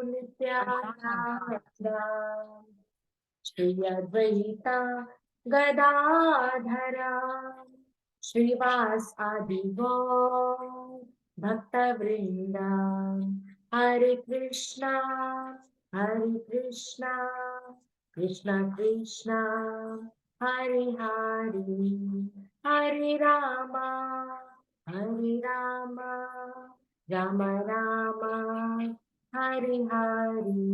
नित्यानंद श्री अद्वैता गदाधरा श्रीवास आदि गौर भक्त वृंदा हरे कृष्णा कृष्ण कृष्णा हरे हरे हरे रामा राम राम हरे हरे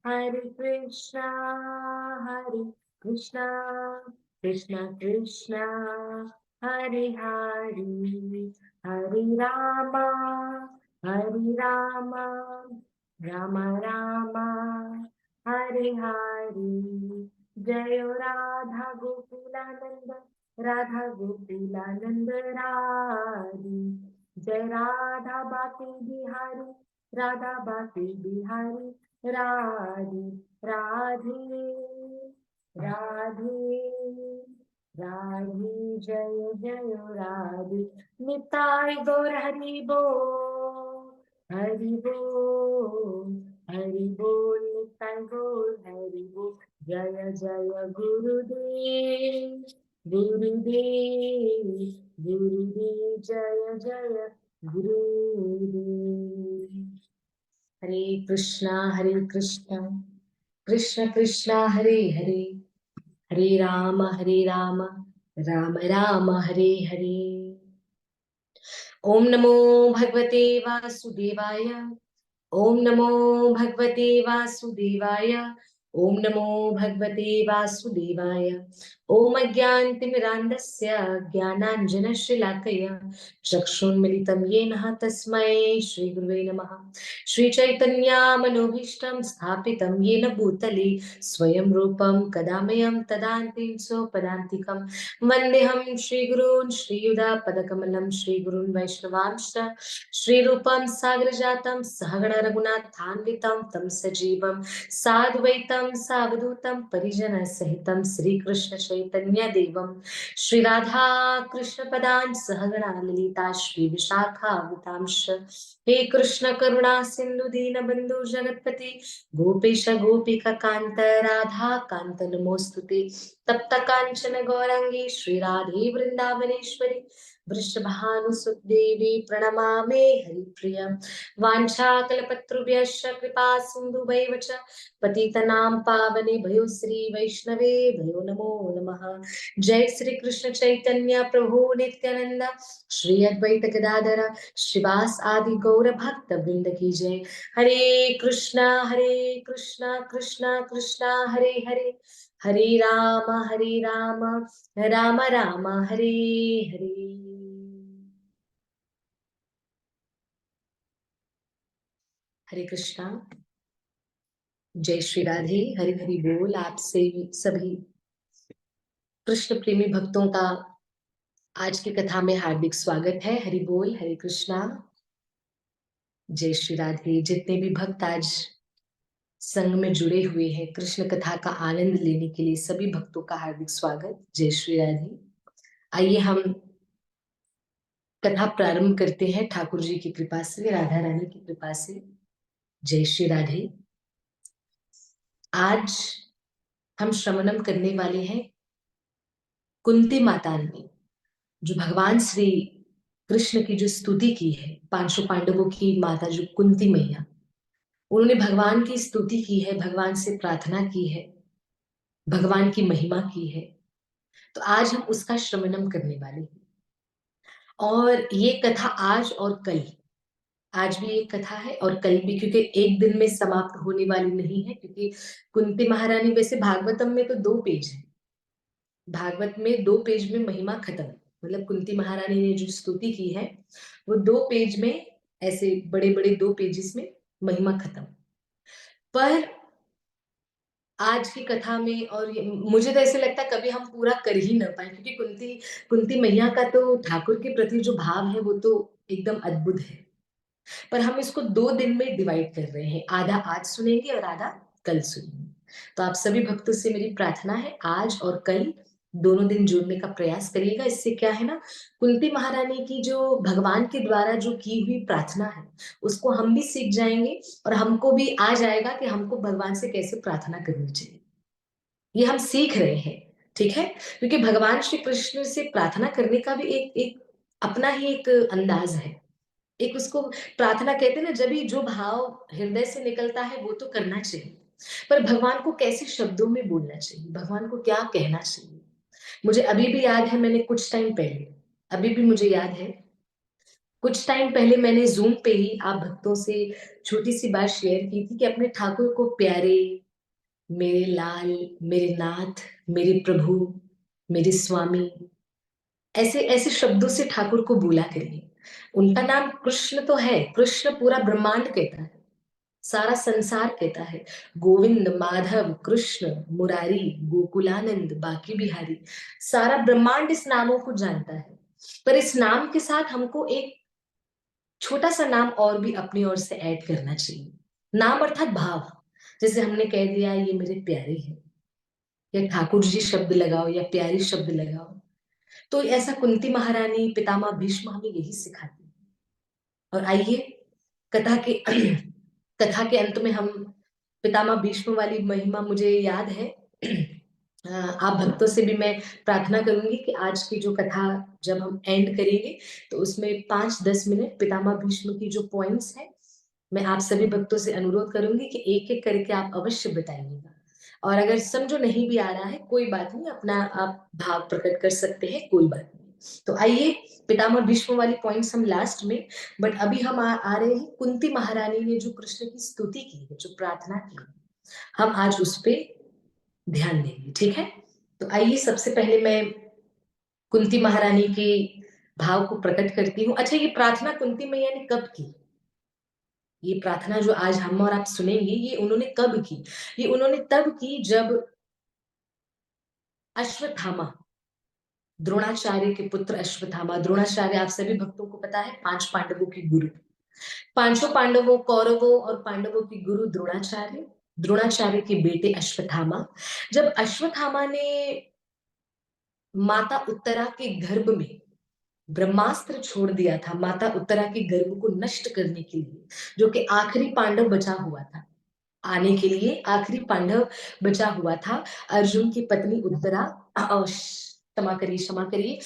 हरे कृष्णा कृष्ण कृष्ण हरे हरे हरे राम राम हरे हरे जय राधा गोकुलानंद राधे जय राधा बाकी बिहारी राधे राधे जय जय राधे निताय गौर हरि बोल निताय गौर हरि बोल जय जय गुरुदेव जय जय गुरुदेव। हरे कृष्णा कृष्ण कृष्णा हरे हरे हरे राम राम राम हरे हरे। ओम नमो भगवते वासुदेवाय ओम नमो भगवते वासुदेवाय ओम नमो भगवते वासुदेवाय ओम अज्ञानतिमिरान्धस्य ज्ञानाञ्जनशलाकया चक्षुन्मिलितं येन तस्मै श्रीगुरुवे नमः। श्रीचैतन्यमनोभीष्टं स्थापितं येन भूतले स्वयं रूपं कदा मह्यं ददाति स्वपदान्तिकं वन्देऽहं श्रीगुरून् श्रीयुतापदकमलं श्रीगुरून् वैष्णवांश्च श्रीरूपं सागरजातं सहगण रघुनाथान्वितं तं सजीवं साद्वैतं सावधूतं परिजनसहितं श्रीकृष्ण चैतन्य देवं श्रीराधा कृष्णपदान् सहगणा ललिता श्रीविशाखावतांश्च हे कृष्ण करुणा सिंधु दीनबंधु जगत्पति गोपेश गोपिका कांत राधा कांत नमोस्तुते तप्त कांचन गौरांगी श्री राधे वृंदावनेश्वरी वृषभानुसुदेवी प्रणमामि हरिप्रिय वाञ्छाकल्पतरुभ्यश्च कृपा सिन्धुभैव च पतितनां पावनेभ्यो श्री वैष्णवे भयो नमो नमः। जय श्री कृष्ण चैतन्य प्रभु नित्यानंद श्री अद्वैत गदाधर श्रीवास आदि गौर भक्त वृंद की जय। हरे कृष्णा कृष्णा कृष्णा हरे हरे हरे राम राम राम हरे हरे। हरे कृष्णा जय श्री राधे हरि हरि बोल। आपसे सभी कृष्ण प्रेमी भक्तों का आज की कथा में हार्दिक स्वागत है। हरि बोल हरे कृष्णा जय श्री राधे। जितने भी भक्त आज संग में जुड़े हुए हैं कृष्ण कथा का आनंद लेने के लिए सभी भक्तों का हार्दिक स्वागत। जय श्री राधे। आइए हम कथा प्रारंभ करते हैं ठाकुर जी की कृपा से, राधा रानी की कृपा से। जय श्री राधे। आज हम श्रवणम करने वाले हैं कुंती माता ने जो भगवान श्री कृष्ण की जो स्तुति की है। 500 पांडवों की माता जो कुंती मैया, उन्होंने भगवान की स्तुति की है, भगवान से प्रार्थना की है, भगवान की महिमा की है। तो आज हम उसका श्रवणम करने वाले हैं। और ये कथा आज और कल, आज भी एक कथा है और कल भी, क्योंकि एक दिन में समाप्त होने वाली नहीं है। क्योंकि कुंती महारानी, वैसे भागवतम में तो 2 पेज है, भागवत में 2 पेज में महिमा खत्म। मतलब कुंती महारानी ने जो स्तुति की है वो 2 पेज में, ऐसे बड़े बड़े 2 पेजेस में महिमा खत्म। पर आज की कथा में, और मुझे तो ऐसे लगता है कभी हम पूरा कर ही ना पाए, क्योंकि कुंती मैया का तो ठाकुर के प्रति जो भाव है वो तो एकदम अद्भुत है। पर हम इसको 2 दिन में डिवाइड कर रहे हैं, आधा आज सुनेंगे और आधा कल सुनेंगे। तो आप सभी भक्तों से मेरी प्रार्थना है आज और कल दोनों दिन जोड़ने का प्रयास करिएगा। इससे क्या है ना, कुंती महारानी की जो भगवान के द्वारा जो की हुई प्रार्थना है, उसको हम भी सीख जाएंगे और हमको भी आ जाएगा कि हमको भगवान से कैसे प्रार्थना करनी चाहिए। ये हम सीख रहे हैं, ठीक है? क्योंकि भगवान श्री कृष्ण से प्रार्थना करने का भी एक एक अपना ही एक अंदाज है। एक उसको प्रार्थना कहते हैं ना, जब भी जो भाव हृदय से निकलता है वो तो करना चाहिए, पर भगवान को कैसे शब्दों में बोलना चाहिए, भगवान को क्या कहना चाहिए। मुझे अभी भी याद है, मैंने कुछ टाइम पहले, अभी भी मुझे याद है, कुछ टाइम पहले मैंने ज़ूम पे ही आप भक्तों से छोटी-सी बात शेयर की थी कि अपने ठाकुर को प्यारे, मेरे लाल, मेरे नाथ, मेरे प्रभु, मेरे स्वामी, ऐसे ऐसे शब्दों से ठाकुर को बोला करिए। उनका नाम कृष्ण तो है, कृष्ण पूरा ब्रह्मांड कहता है, सारा संसार कहता है, गोविंद, माधव, कृष्ण, मुरारी, गोकुलानंद, बाकी बिहारी, सारा ब्रह्मांड इस नामों को जानता है। पर इस नाम के साथ हमको एक छोटा सा नाम और भी अपनी ओर से ऐड करना चाहिए। नाम अर्थात भाव। जैसे हमने कह दिया ये मेरे प्यारे हैं, या ठाकुर जी शब्द लगाओ या प्यारी शब्द लगाओ, तो ऐसा कुंती महारानी, पितामह भीष्म हमें यही सिखाती है। और आइए कथा के कथा के अंत में हम पितामह भीष्म वाली महिमा मुझे याद है। आप भक्तों से भी मैं प्रार्थना करूंगी कि आज की जो कथा जब हम एंड करेंगे तो उसमें 5-10 मिनट पितामह भीष्म की जो पॉइंट्स हैं, मैं आप सभी भक्तों से अनुरोध करूंगी कि एक एक करके आप अवश्य बताइएगा। और अगर समझो नहीं भी आ रहा है, कोई बात नहीं, अपना आप भाव प्रकट कर सकते हैं, कोई बात नहीं। तो आइए, पितामह भीष्म वाली पॉइंट्स हम लास्ट में, बट अभी हम आ रहे हैं कुंती महारानी ने जो कृष्ण की स्तुति की है, जो प्रार्थना की है, हम आज उस पे ध्यान देंगे, ठीक है? तो आइए, सबसे पहले मैं कुंती महारानी के भाव को प्रकट करती हूँ। अच्छा, ये प्रार्थना कुंती मैया ने कब की? ये प्रार्थना जो आज हम और आप सुनेंगे, ये उन्होंने कब की? ये उन्होंने तब की जब अश्वत्थामा, द्रोणाचार्य के पुत्र अश्वत्थामा, द्रोणाचार्य आप सभी भक्तों को पता है, 5 पांडवों के गुरु, पांचों पांडवों, कौरवों और पांडवों के गुरु द्रोणाचार्य, द्रोणाचार्य के बेटे अश्वत्थामा, जब अश्वत्थामा ने माता उत्तरा के गर्भ में ब्रह्मास्त्र छोड़ दिया था, माता उत्तरा के गर्भ को नष्ट करने के लिए, जो कि आखिरी पांडव बचा हुआ था, आने के लिए आखिरी पांडव बचा हुआ था, अर्जुन की पत्नी उत्तरा, क्षमा करिए क्षमा करिए,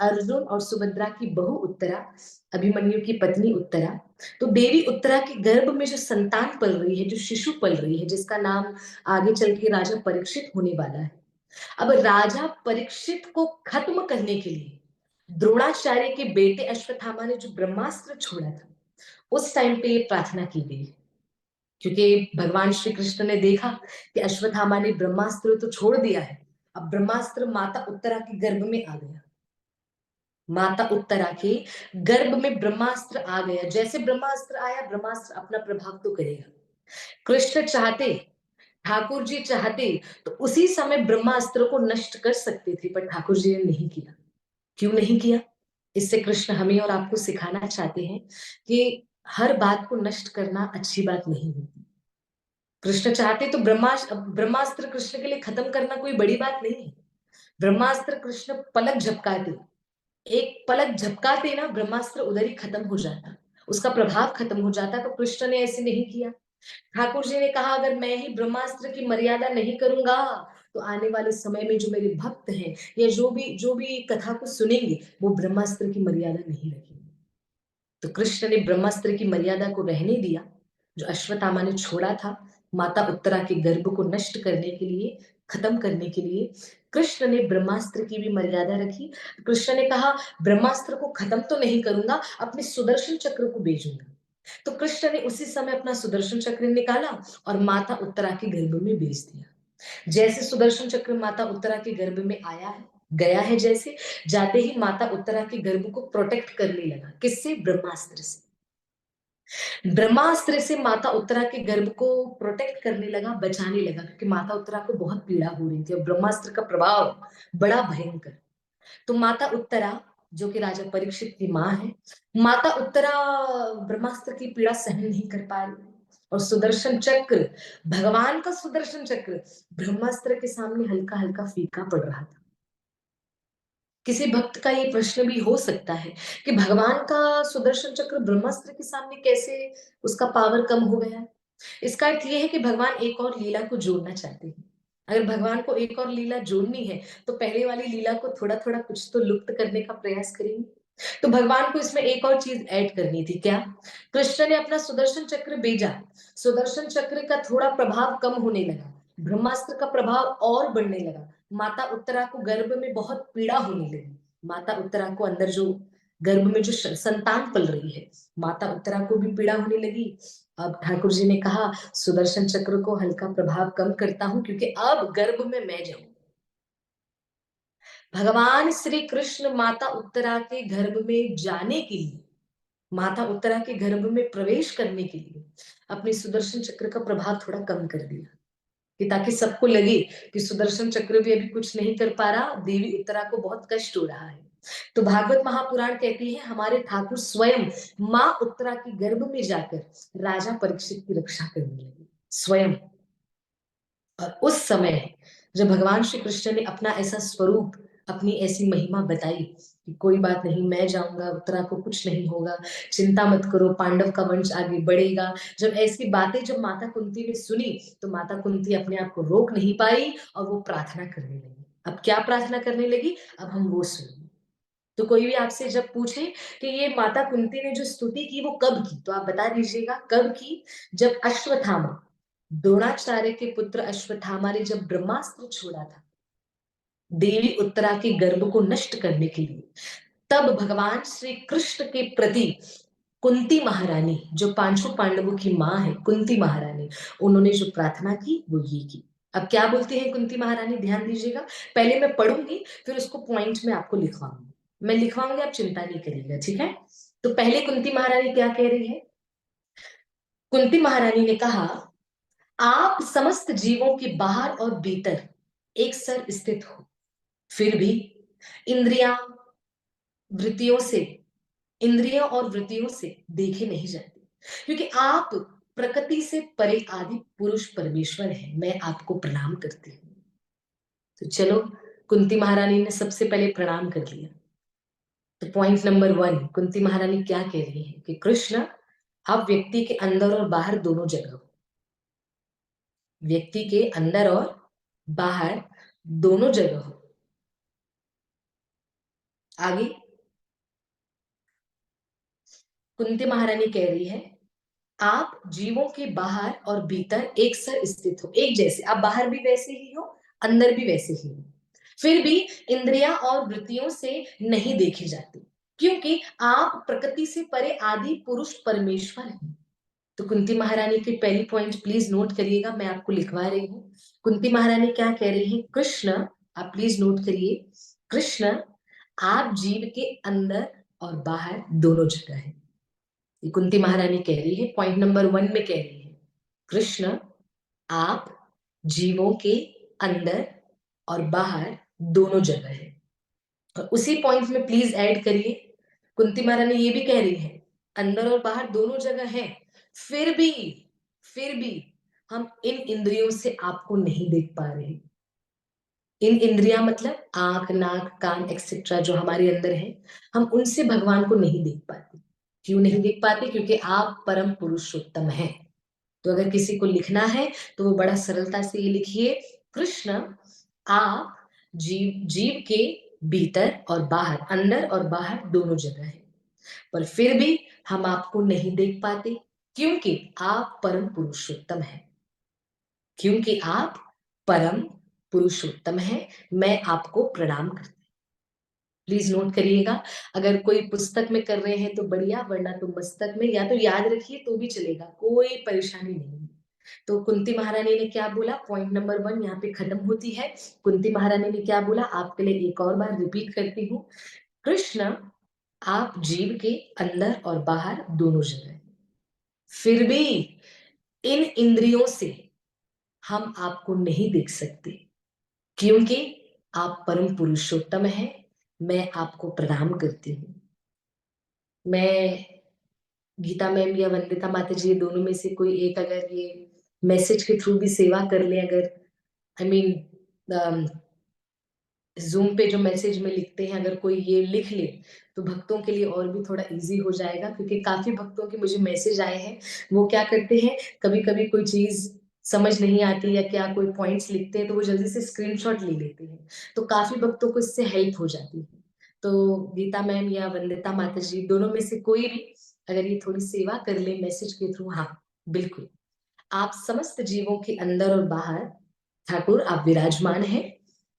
अर्जुन और सुभद्रा की बहू उत्तरा, अभिमन्यु की पत्नी उत्तरा। तो देवी उत्तरा के गर्भ में जो संतान पल रही है, जो शिशु पल रही है, जिसका नाम आगे चल के राजा परीक्षित होने वाला है, अब राजा परीक्षित को खत्म करने के लिए द्रोणाचार्य के बेटे अश्वत्थामा ने जो ब्रह्मास्त्र छोड़ा था, उस टाइम पे ये प्रार्थना की गई, क्योंकि भगवान श्री कृष्ण ने देखा कि अश्वत्थामा ने ब्रह्मास्त्र तो छोड़ दिया है, अब ब्रह्मास्त्र माता उत्तरा के गर्भ में आ गया, माता उत्तरा के गर्भ में ब्रह्मास्त्र आ गया। जैसे ब्रह्मास्त्र आया, ब्रह्मास्त्र अपना प्रभाव तो करेगा। कृष्ण चाहते, ठाकुर जी चाहते तो उसी समय ब्रह्मास्त्र को नष्ट कर सकते थे, पर ठाकुर जी ने नहीं किया। क्यों नहीं किया? इससे कृष्ण हमें और आपको सिखाना चाहते हैं कि हर बात को नष्ट करना अच्छी बात नहीं होती। कृष्ण चाहते तो ब्रह्मास्त्र कृष्ण के लिए खत्म करना कोई बड़ी बात नहीं है। ब्रह्मास्त्र कृष्ण पलक झपकाते, एक पलक झपकाते ना, ब्रह्मास्त्र उधर ही खत्म हो जाता, उसका प्रभाव खत्म हो जाता। तो कृष्ण ने ऐसे नहीं किया। ठाकुर जी ने कहा अगर मैं ही ब्रह्मास्त्र की मर्यादा नहीं करूंगा तो आने वाले समय में जो मेरे भक्त हैं या जो भी कथा को सुनेंगे, वो ब्रह्मास्त्र की मर्यादा नहीं रखेंगे। तो कृष्ण ने ब्रह्मास्त्र की मर्यादा को रहने दिया, जो अश्वत्थामा ने छोड़ा था माता उत्तरा के गर्भ को नष्ट करने के लिए, खत्म करने के लिए, कृष्ण ने ब्रह्मास्त्र की भी मर्यादा रखी। कृष्ण ने कहा ब्रह्मास्त्र को खत्म तो नहीं करूंगा, अपने सुदर्शन चक्र को भेजूंगा। तो कृष्ण ने उसी समय अपना सुदर्शन चक्र निकाला और माता उत्तरा के गर्भ में भेज दिया। जैसे सुदर्शन चक्र माता उत्तरा के गर्भ में आया है, गया है, जैसे जाते ही माता उत्तरा के गर्भ को प्रोटेक्ट करने लगा। किससे? ब्रह्मास्त्र से। ब्रह्मास्त्र से माता उत्तरा के गर्भ को प्रोटेक्ट करने लगा, बचाने लगा, क्योंकि माता उत्तरा को बहुत पीड़ा हो रही थी और ब्रह्मास्त्र का प्रभाव बड़ा भयंकर। तो माता उत्तरा, जो कि राजा परीक्षित की माँ है, माता उत्तरा ब्रह्मास्त्र की पीड़ा सहन नहीं कर पा रही, और सुदर्शन चक्र, भगवान का सुदर्शन चक्र, ब्रह्मास्त्र के सामने हल्का हल्का फीका पड़ रहा था। किसी भक्त का ये प्रश्न भी हो सकता है कि भगवान का सुदर्शन चक्र ब्रह्मास्त्र के सामने कैसे उसका पावर कम हो गया। इसका अर्थ ये है कि भगवान एक और लीला को जोड़ना चाहते हैं। अगर भगवान को एक और लीला जोड़नी है तो पहले वाली लीला को थोड़ा थोड़ा कुछ तो लुप्त करने का प्रयास करेंगे। तो भगवान को इसमें एक और चीज ऐड करनी थी। क्या? कृष्ण ने अपना सुदर्शन चक्र भेजा, सुदर्शन चक्र का थोड़ा प्रभाव कम होने लगा, ब्रह्मास्त्र का प्रभाव और बढ़ने लगा। माता उत्तरा को गर्भ में बहुत पीड़ा होने लगी। माता उत्तरा को अंदर जो गर्भ में जो संतान पल रही है, माता उत्तरा को भी पीड़ा होने लगी। अब ठाकुर जी ने कहा सुदर्शन चक्र को हल्का प्रभाव कम करता हूं क्योंकि अब गर्भ में मैं जाऊं। भगवान श्री कृष्ण माता उत्तरा के गर्भ में जाने के लिए, माता उत्तरा के गर्भ में प्रवेश करने के लिए अपने सुदर्शन चक्र का प्रभाव थोड़ा कम कर दिया कि ताकि सबको लगे कि सुदर्शन चक्र भी अभी कुछ नहीं कर पा रहा, देवी उत्तरा को बहुत कष्ट हो रहा है। तो भागवत महापुराण कहती है हमारे ठाकुर स्वयं माँ उत्तरा के गर्भ में जाकर राजा परीक्षित की रक्षा करने लगे स्वयं। और उस समय जब भगवान श्री कृष्ण ने अपना ऐसा स्वरूप, अपनी ऐसी महिमा बताई कि कोई बात नहीं, मैं जाऊंगा, उत्तरा को कुछ नहीं होगा, चिंता मत करो, पांडव का वंश आगे बढ़ेगा। जब ऐसी बातें जब माता कुंती ने सुनी तो माता कुंती अपने आप को रोक नहीं पाई और वो प्रार्थना करने लगी। अब क्या प्रार्थना करने लगी, अब हम वो सुनेंगे। तो कोई भी आपसे जब पूछे कि ये माता कुंती ने जो स्तुति की वो कब की, तो आप बता दीजिएगा कब की। जब अश्वत्थामा, द्रोणाचार्य के पुत्र अश्वत्थामा ने जब ब्रह्मास्त्र छोड़ा था देवी उत्तरा के गर्भ को नष्ट करने के लिए, तब भगवान श्री कृष्ण के प्रति कुंती महारानी, जो पांचों पांडवों की माँ है कुंती महारानी, उन्होंने जो प्रार्थना की वो ये की। अब क्या बोलती है कुंती महारानी, ध्यान दीजिएगा। पहले मैं पढ़ूंगी फिर उसको पॉइंट में आपको लिखवाऊंगी, मैं लिखवाऊंगी, आप चिंता नहीं करिएगा, ठीक है। तो पहले कुंती महारानी क्या कह रही है। कुंती महारानी ने कहा आप समस्त जीवों के बाहर और भीतर एक सर स्थित हो, फिर भी इंद्रियां वृत्तियों से, इंद्रियों और वृत्तियों से देखे नहीं जाते, क्योंकि आप प्रकृति से परे आदि पुरुष परमेश्वर है। मैं आपको प्रणाम करती हूँ। तो चलो, कुंती महारानी ने सबसे पहले प्रणाम कर लिया। तो पॉइंट नंबर 1, कुंती महारानी क्या कह रही है कि कृष्ण आप व्यक्ति के अंदर और बाहर दोनों जगह हो, व्यक्ति के अंदर और बाहर दोनों जगह हो। आगे कुंती महारानी कह रही है आप जीवों के बाहर और भीतर एक सर स्थित हो, एक जैसे, आप बाहर भी वैसे ही हो, अंदर भी वैसे ही हो, फिर भी इंद्रियां और वृत्तियों से नहीं देखे जाते, क्योंकि आप प्रकृति से परे आदि पुरुष परमेश्वर हैं। तो कुंती महारानी के पहली पॉइंट प्लीज नोट करिएगा, मैं आपको लिखवा रही हूँ। कुंती महारानी क्या कह रही है, कृष्ण, आप प्लीज नोट करिए, कृष्ण आप जीव के अंदर और बाहर दोनों जगह है। ये कुंती महारानी कह रही है, पॉइंट नंबर 1 में कह रही है कृष्ण आप जीवों के अंदर और बाहर दोनों जगह है। और उसी पॉइंट में प्लीज ऐड करिए, कुंती महारानी ये भी कह रही है अंदर और बाहर दोनों जगह है, फिर भी, फिर भी हम इन इंद्रियों से आपको नहीं देख पा रहे। इन इंद्रियां मतलब आंख नाक कान एक्सेट्रा जो हमारे अंदर है, हम उनसे भगवान को नहीं देख पाते। क्यों नहीं देख पाते, क्योंकि आप परम पुरुषोत्तम हैं। तो अगर किसी को लिखना है तो वो बड़ा सरलता से ये लिखिए, कृष्ण आप जीव जीव के भीतर और बाहर, अंदर और बाहर दोनों जगह है, पर फिर भी हम आपको नहीं देख पाते, क्योंकि आप परम पुरुषोत्तम हैं, क्योंकि आप परम पुरुषोत्तम हैं। मैं आपको प्रणाम करती, प्लीज नोट करिएगा। अगर कोई पुस्तक में कर रहे हैं तो बढ़िया, वरना तो मस्तक में, या तो याद रखिए तो भी चलेगा, कोई परेशानी नहीं। तो कुंती महारानी ने क्या बोला, पॉइंट नंबर 1 यहाँ पे खत्म होती है। कुंती महारानी ने क्या बोला, आपके लिए एक और बार रिपीट करती हूँ, कृष्ण आप जीव के अंदर और बाहर दोनों जगह हैं, फिर भी इन इंद्रियों से हम आपको नहीं देख सकते, क्योंकि आप परम पुरुषोत्तम हैं। मैं आपको प्रणाम करती हूँ। मैं गीता मैम या वंदिता माता जी, ये दोनों में से कोई एक अगर ये मैसेज के थ्रू भी सेवा कर ले, अगर आई मीन जूम पे जो मैसेज में लिखते हैं, अगर कोई ये लिख ले तो भक्तों के लिए और भी थोड़ा इजी हो जाएगा, क्योंकि काफी भक्तों के मुझे मैसेज आए हैं। वो क्या करते हैं, कभी कभी कोई चीज समझ नहीं आती या क्या कोई पॉइंट्स लिखते हैं तो वो जल्दी से स्क्रीनशॉट ले लेते हैं, तो काफी भक्तों को इससे हेल्प हो जाती है। तो गीता मैम या वंदिता माता जी दोनों में से कोई भी अगर ये थोड़ी सेवा कर ले मैसेज के थ्रू, हाँ बिल्कुल। आप समस्त जीवों के अंदर और बाहर ठाकुर आप विराजमान हैं।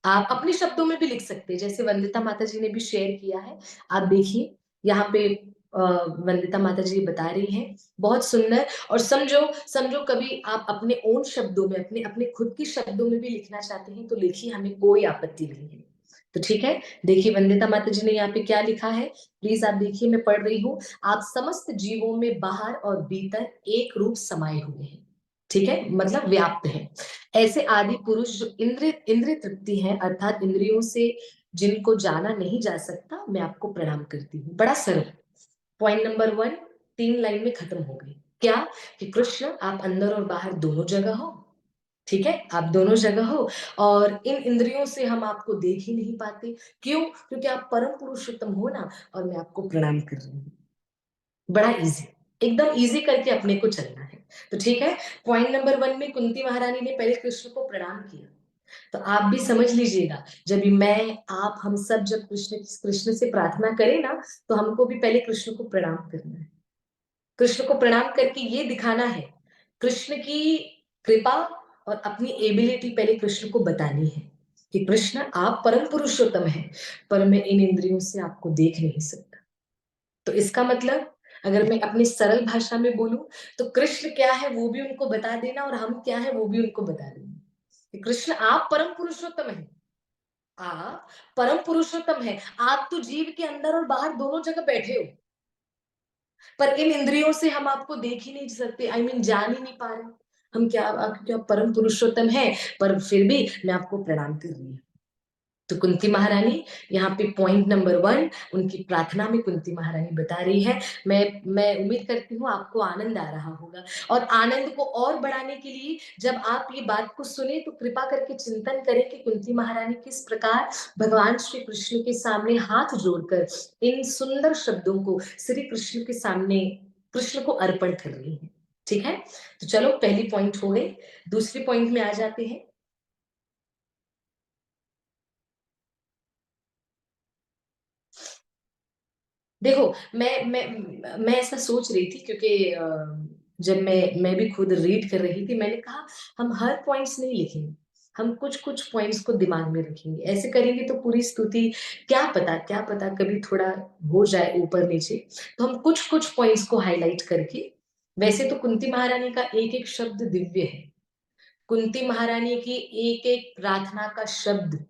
आप अपने शब्दों में भी लिख सकते हैं, जैसे वंदिता माता जी ने भी शेयर किया है। आप देखिए यहाँ पे वंदिता माता जी बता रही हैं, बहुत सुंदर। और समझो समझो कभी आप अपने ओन शब्दों में, अपने अपने खुद के शब्दों में भी लिखना चाहते हैं तो लिखिए, हमें कोई आपत्ति नहीं है। तो ठीक है, देखिए वंदिता माता जी ने यहाँ पे क्या लिखा है, प्लीज आप देखिए, मैं पढ़ रही हूँ। आप समस्त जीवों में बाहर और भीतर एक रूप समाये हुए हैं। ठीक है, मतलब व्याप्त है। ऐसे आदि पुरुष जो इंद्र इंद्रिय तृप्ति है, अर्थात इंद्रियों से जिनको जाना नहीं जा सकता, मैं आपको प्रणाम करती हूँ। बड़ा सरल। पॉइंट नंबर 1 3 लाइन में खत्म हो गई। क्या कि कृष्ण आप अंदर और बाहर दोनों जगह हो। ठीक है, आप दोनों जगह हो, और इन इंद्रियों से हम आपको देख ही नहीं पाते। क्यों? क्योंकि आप परम पुरुषोत्तम हो ना, और मैं आपको प्रणाम कर रही हूँ। बड़ा इजी, एकदम इजी करके अपने को चलना है। तो ठीक है, पॉइंट नंबर 1 में कुंती महारानी ने पहले कृष्ण को प्रणाम किया। तो आप भी समझ लीजिएगा, जब भी मैं आप हम सब जब कृष्ण कृष्ण से प्रार्थना करें ना, तो हमको भी पहले कृष्ण को प्रणाम करना है। कृष्ण को प्रणाम करके ये दिखाना है, कृष्ण की कृपा और अपनी एबिलिटी पहले कृष्ण को बतानी है कि कृष्ण आप परम पुरुषोत्तम हैं, पर मैं इन इंद्रियों से आपको देख नहीं सकता। तो इसका मतलब, अगर मैं अपनी सरल भाषा में बोलूं, तो कृष्ण क्या है वो भी उनको बता देना, और हम क्या है वो भी उनको बता देना कि कृष्ण आप परम पुरुषोत्तम है। आप परम पुरुषोत्तम है। आप तो जीव के अंदर और बाहर दोनों जगह बैठे हो, पर इन इंद्रियों से हम आपको देख ही नहीं सकते, आई मीन जान ही नहीं पा रहे। हम क्या, आप क्या परम पुरुषोत्तम है, पर फिर भी मैं आपको प्रणाम कर रही हूँ। तो कुंती महारानी यहाँ पे पॉइंट नंबर 1 उनकी प्रार्थना में कुंती महारानी बता रही है। मैं उम्मीद करती हूँ आपको आनंद आ रहा होगा, और आनंद को और बढ़ाने के लिए जब आप ये बात को सुने तो कृपा करके चिंतन करें कि कुंती महारानी किस प्रकार भगवान श्री कृष्ण के सामने हाथ जोड़कर इन सुंदर शब्दों को श्री कृष्ण के सामने कृष्ण को अर्पण कर रही है। ठीक है, तो चलो पहली पॉइंट हो गई। दूसरी पॉइंट में आ जाते हैं। देखो, मैं ऐसा सोच रही थी, क्योंकि जब मैं भी खुद रीड कर रही थी, मैंने कहा हम हर पॉइंट्स नहीं लिखेंगे, हम कुछ कुछ पॉइंट्स को दिमाग में रखेंगे। ऐसे करेंगे तो पूरी स्तुति, क्या पता कभी थोड़ा हो जाए ऊपर नीचे। तो हम कुछ कुछ पॉइंट्स को हाईलाइट करके, वैसे तो कुंती महारानी का एक एक शब्द दिव्य है। कुंती महारानी की एक एक प्रार्थना का शब्द,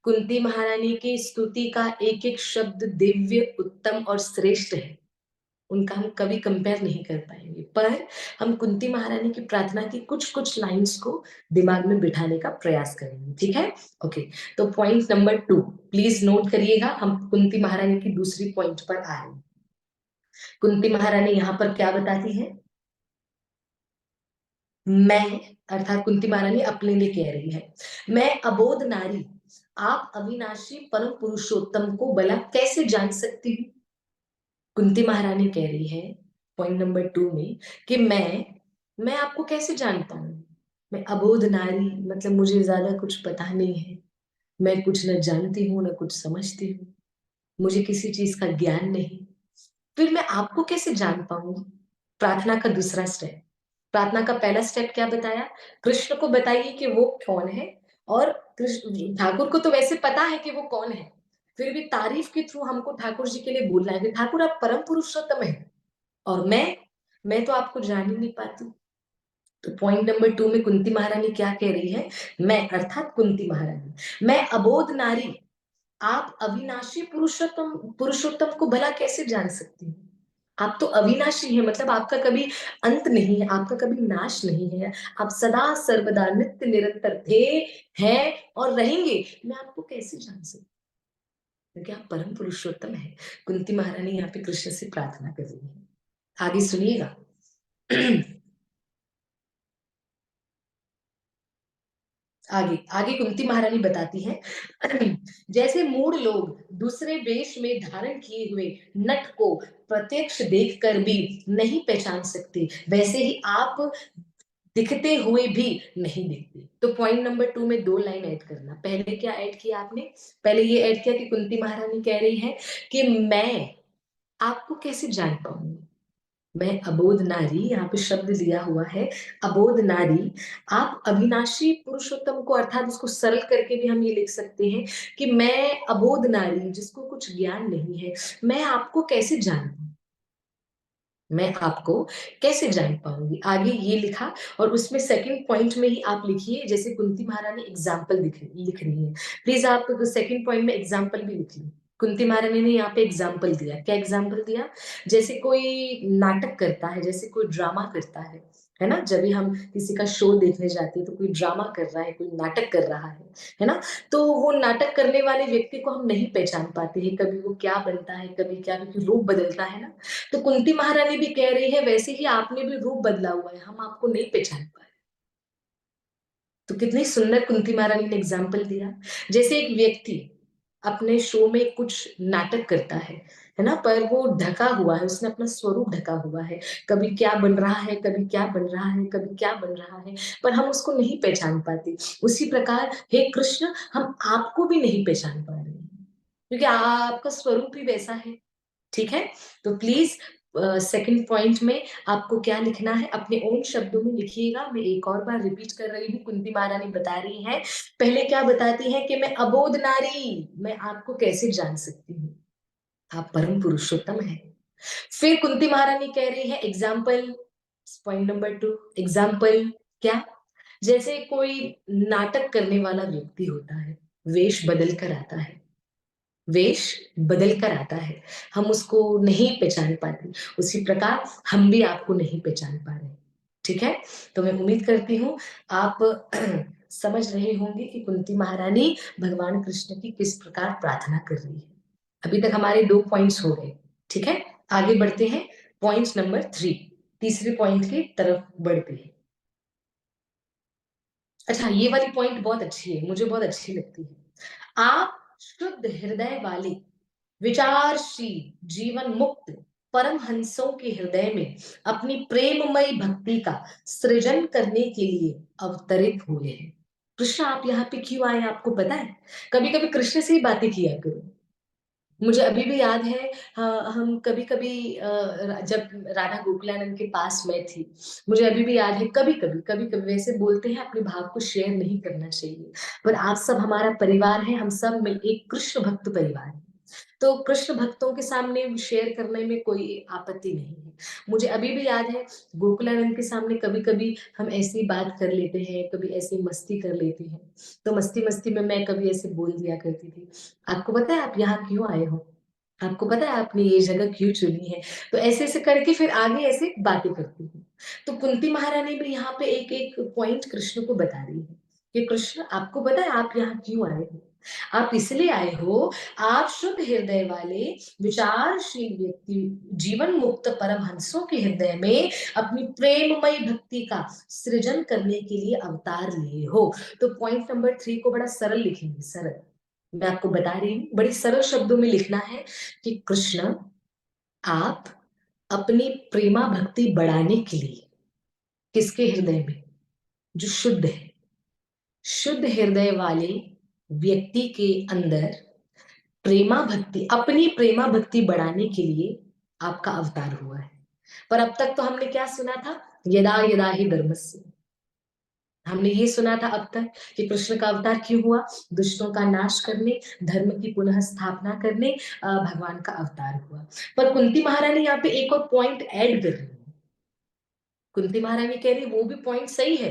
कुंती महारानी की स्तुति का एक एक शब्द दिव्य, उत्तम और श्रेष्ठ है। उनका हम कभी कंपेयर नहीं कर पाएंगे, पर हम कुंती महारानी की प्रार्थना की कुछ कुछ लाइंस को दिमाग में बिठाने का प्रयास करेंगे। ठीक है, ओके। तो पॉइंट नंबर 2 प्लीज नोट करिएगा, हम कुंती महारानी की दूसरी पॉइंट पर आ रहे हैं। कुंती महारानी यहाँ पर क्या बताती है, मैं, अर्थात कुंती महारानी अपने लिए कह रही है, मैं अबोध नारी आप अविनाशी परम पुरुषोत्तम को भला कैसे जान सकती हूँ। कुंती महारानी कह रही है पॉइंट नंबर 2 में कि मैं आपको कैसे जानता हूँ। मैं अबोध नारी, मतलब मुझे ज्यादा कुछ पता नहीं है, मैं कुछ न जानती हूँ न कुछ समझती हूँ, मुझे किसी चीज का ज्ञान नहीं, फिर मैं आपको कैसे जान पाऊंगी। प्रार्थना का दूसरा स्टेप, प्रार्थना का पहला स्टेप क्या बताया, कृष्ण को बताइए कि वो कौन है, और कृष्ण ठाकुर को तो वैसे पता है कि वो कौन है, फिर भी तारीफ के थ्रू हमको ठाकुर जी के लिए बोलना है कि ठाकुर आप परम पुरुषोत्तम है, और मैं तो आपको जान ही नहीं पाती। तो पॉइंट नंबर 2 में कुंती महारानी क्या कह रही है, मैं अर्थात कुंती महारानी, मैं अबोध नारी आप अविनाशी पुरुषोत्तम पुरुषोत्तम को भला कैसे जान सकती हैं। आप तो अविनाशी है, मतलब आपका कभी अंत नहीं है, आपका कभी नाश नहीं है, आप सदा सर्वदा नित्य निरंतर थे, हैं और रहेंगे, मैं आपको कैसे जान सकती, क्योंकि आप परम पुरुषोत्तम है। कुंती महारानी यहाँ पे कृष्ण से प्रार्थना कर रही है। आगे सुनिएगा। आगे आगे कुंती महारानी बताती हैं, जैसे मूढ़ लोग दूसरे वेश में धारण किए हुए नट को प्रत्यक्ष देखकर भी नहीं पहचान सकते, वैसे ही आप दिखते हुए भी नहीं दिखते। तो पॉइंट नंबर 2 में 2 लाइन ऐड करना। पहले क्या ऐड किया आपने? पहले ये ऐड किया कि कुंती महारानी कह रही है कि मैं आपको कैसे जान पाऊँगी? मैं अबोध नारी, यहाँ पे शब्द दिया हुआ है, अबोध नारी, आप अविनाशी पुरुषोत्तम को, अर्थात इसको सरल करके भी हम ये लिख सकते हैं कि मैं अबोध नारी, जिसको कुछ ज्ञान नहीं है, मैं आपको कैसे जानूँ? मैं आपको कैसे जान पाऊँगी? आगे ये लिखा, और उसमें सेकंड पॉइंट में ही आप लिखिए, जैसे कुंती महारानी एग्ज़ाम्पल लिख रही हैं। प्लीज़ आप सेकंड पॉइंट में एग्ज़ाम्पल भी लिख लीं। कुंती महारानी ने यहाँ पे एग्ज़ाम्पल दिया। क्या एग्ज़ाम्पल दिया? जैसे कोई नाटक करता है, जैसे कोई ड्रामा करता है ना? जब भी हम किसी का शो देखने जाते हैं, तो कोई ड्रामा कर रहा है, कोई नाटक कर रहा है ना? तो वो नाटक करने वाले व्यक्ति को हम नहीं पहचान पाते हैं, कभी वो क्या बनता है, कभी क्या, क्योंकि रूप बदलता है ना? तो कुंती महारानी भी कह रही है, वैसे ही आपने भी रूप बदला हुआ है, हम आपको नहीं पहचान पा रहे। तो कितनी सुंदर कुंती महारानी ने एग्जाम्पल दिया। जैसे एक व्यक्ति अपने शो में कुछ नाटक करता है ना? पर वो ढका हुआ है, उसने अपना स्वरूप ढका हुआ है। कभी क्या बन रहा है, कभी क्या बन रहा है, कभी क्या बन रहा है, पर हम उसको नहीं पहचान पाते। उसी प्रकार हे कृष्ण, हम आपको भी नहीं पहचान पा रहे हैं, क्योंकि आपका स्वरूप ही वैसा है। ठीक है? तो प्लीज़ सेकंड पॉइंट में आपको क्या लिखना है, अपने ओन शब्दों में लिखिएगा। मैं एक और बार रिपीट कर रही हूँ, कुंती महारानी बता रही हैं, पहले क्या बताती हैं कि मैं अबोध नारी, मैं आपको कैसे जान सकती हूँ? आप परम पुरुषोत्तम हैं। फिर कुंती महारानी कह रही है एग्ज़ाम्पल, पॉइंट नंबर 2 एग्ज़ाम्पल क्या? जैसे कोई नाटक करने वाला व्यक्ति होता है, वेश बदल कर आता है। वेश बदल कर आता है, हम उसको नहीं पहचान पाते, उसी प्रकार हम भी आपको नहीं पहचान पा रहे। ठीक है? तो मैं उम्मीद करती हूँ आप समझ रहे होंगे कि कुंती महारानी भगवान कृष्ण की किस प्रकार प्रार्थना कर रही है। अभी तक हमारे 2 पॉइंट्स हो गए, ठीक है? आगे बढ़ते हैं, पॉइंट नंबर 3, तीसरे पॉइंट की तरफ बढ़ते हैं। अच्छा, ये वाली पॉइंट बहुत अच्छी है, मुझे बहुत अच्छी लगती है। आप शुद्ध हृदय वाले, विचारशील, जीवन मुक्त परमहंसों के हृदय में अपनी प्रेममयी भक्ति का सृजन करने के लिए अवतरित हुए हैं। कृष्ण आप यहाँ पे क्यों आए आपको पता है? कभी-कभी कृष्ण से ही बातें किया करो। मुझे अभी भी याद है, हम कभी-कभी जब राधा गोकुलानंद के पास मैं थी, मुझे अभी भी याद है, कभी-कभी वैसे बोलते हैं अपने भाव को शेयर नहीं करना चाहिए, पर आप सब हमारा परिवार हैं, हम सब मिल एक कृष्ण भक्त परिवार हैं। तो कृष्ण भक्तों के सामने शेयर करने में कोई आपत्ति नहीं है। मुझे अभी भी याद है, गोकुलानंद के सामने कभी-कभी हम ऐसी बात कर लेते हैं, कभी ऐसी मस्ती कर लेते हैं। तो मस्ती-मस्ती में मैं कभी ऐसे बोल दिया करती थी, आपको पता है आप यहाँ क्यों आए हो? आपको पता है आपने ये जगह क्यों चुनी है? तो ऐसे-ऐसे करके फिर आगे ऐसे बातें करती हूँ। तो कुंती महारानी भी यहाँ पे एक-एक पॉइंट कृष्ण को बता रही है कि कृष्ण आपको पता है आप यहाँ क्यों आए हो? आप इसलिए आए हो, आप शुद्ध हृदय वाले विचारशील व्यक्ति, जीवन मुक्त परमहंसों के हृदय में अपनी प्रेममयी भक्ति का सृजन करने के लिए अवतार लिए हो। तो पॉइंट नंबर 3 को बड़ा सरल लिखेंगे, सरल। मैं आपको बता रही हूँ, बड़े सरल शब्दों में लिखना है कि कृष्ण, आप अपनी प्रेमा भक्ति बढ़ाने के लिए, किसके हृदय में? जो शुद्ध है। शुद्ध हृदय वाले व्यक्ति के अंदर प्रेमा भक्ति, अपनी प्रेमा भक्ति बढ़ाने के लिए आपका अवतार हुआ है। पर अब तक तो हमने क्या सुना था? यदा यदा ही धर्मस्य। हमने ये सुना था अब तक कि कृष्ण का अवतार क्यों हुआ? दुष्टों का नाश करने, धर्म की पुनः स्थापना करने भगवान का अवतार हुआ। पर कुंती महारानी यहाँ पे एक और पॉइंट ऐड कर रही है। कुंती महारानी कह रही वो भी पॉइंट सही है।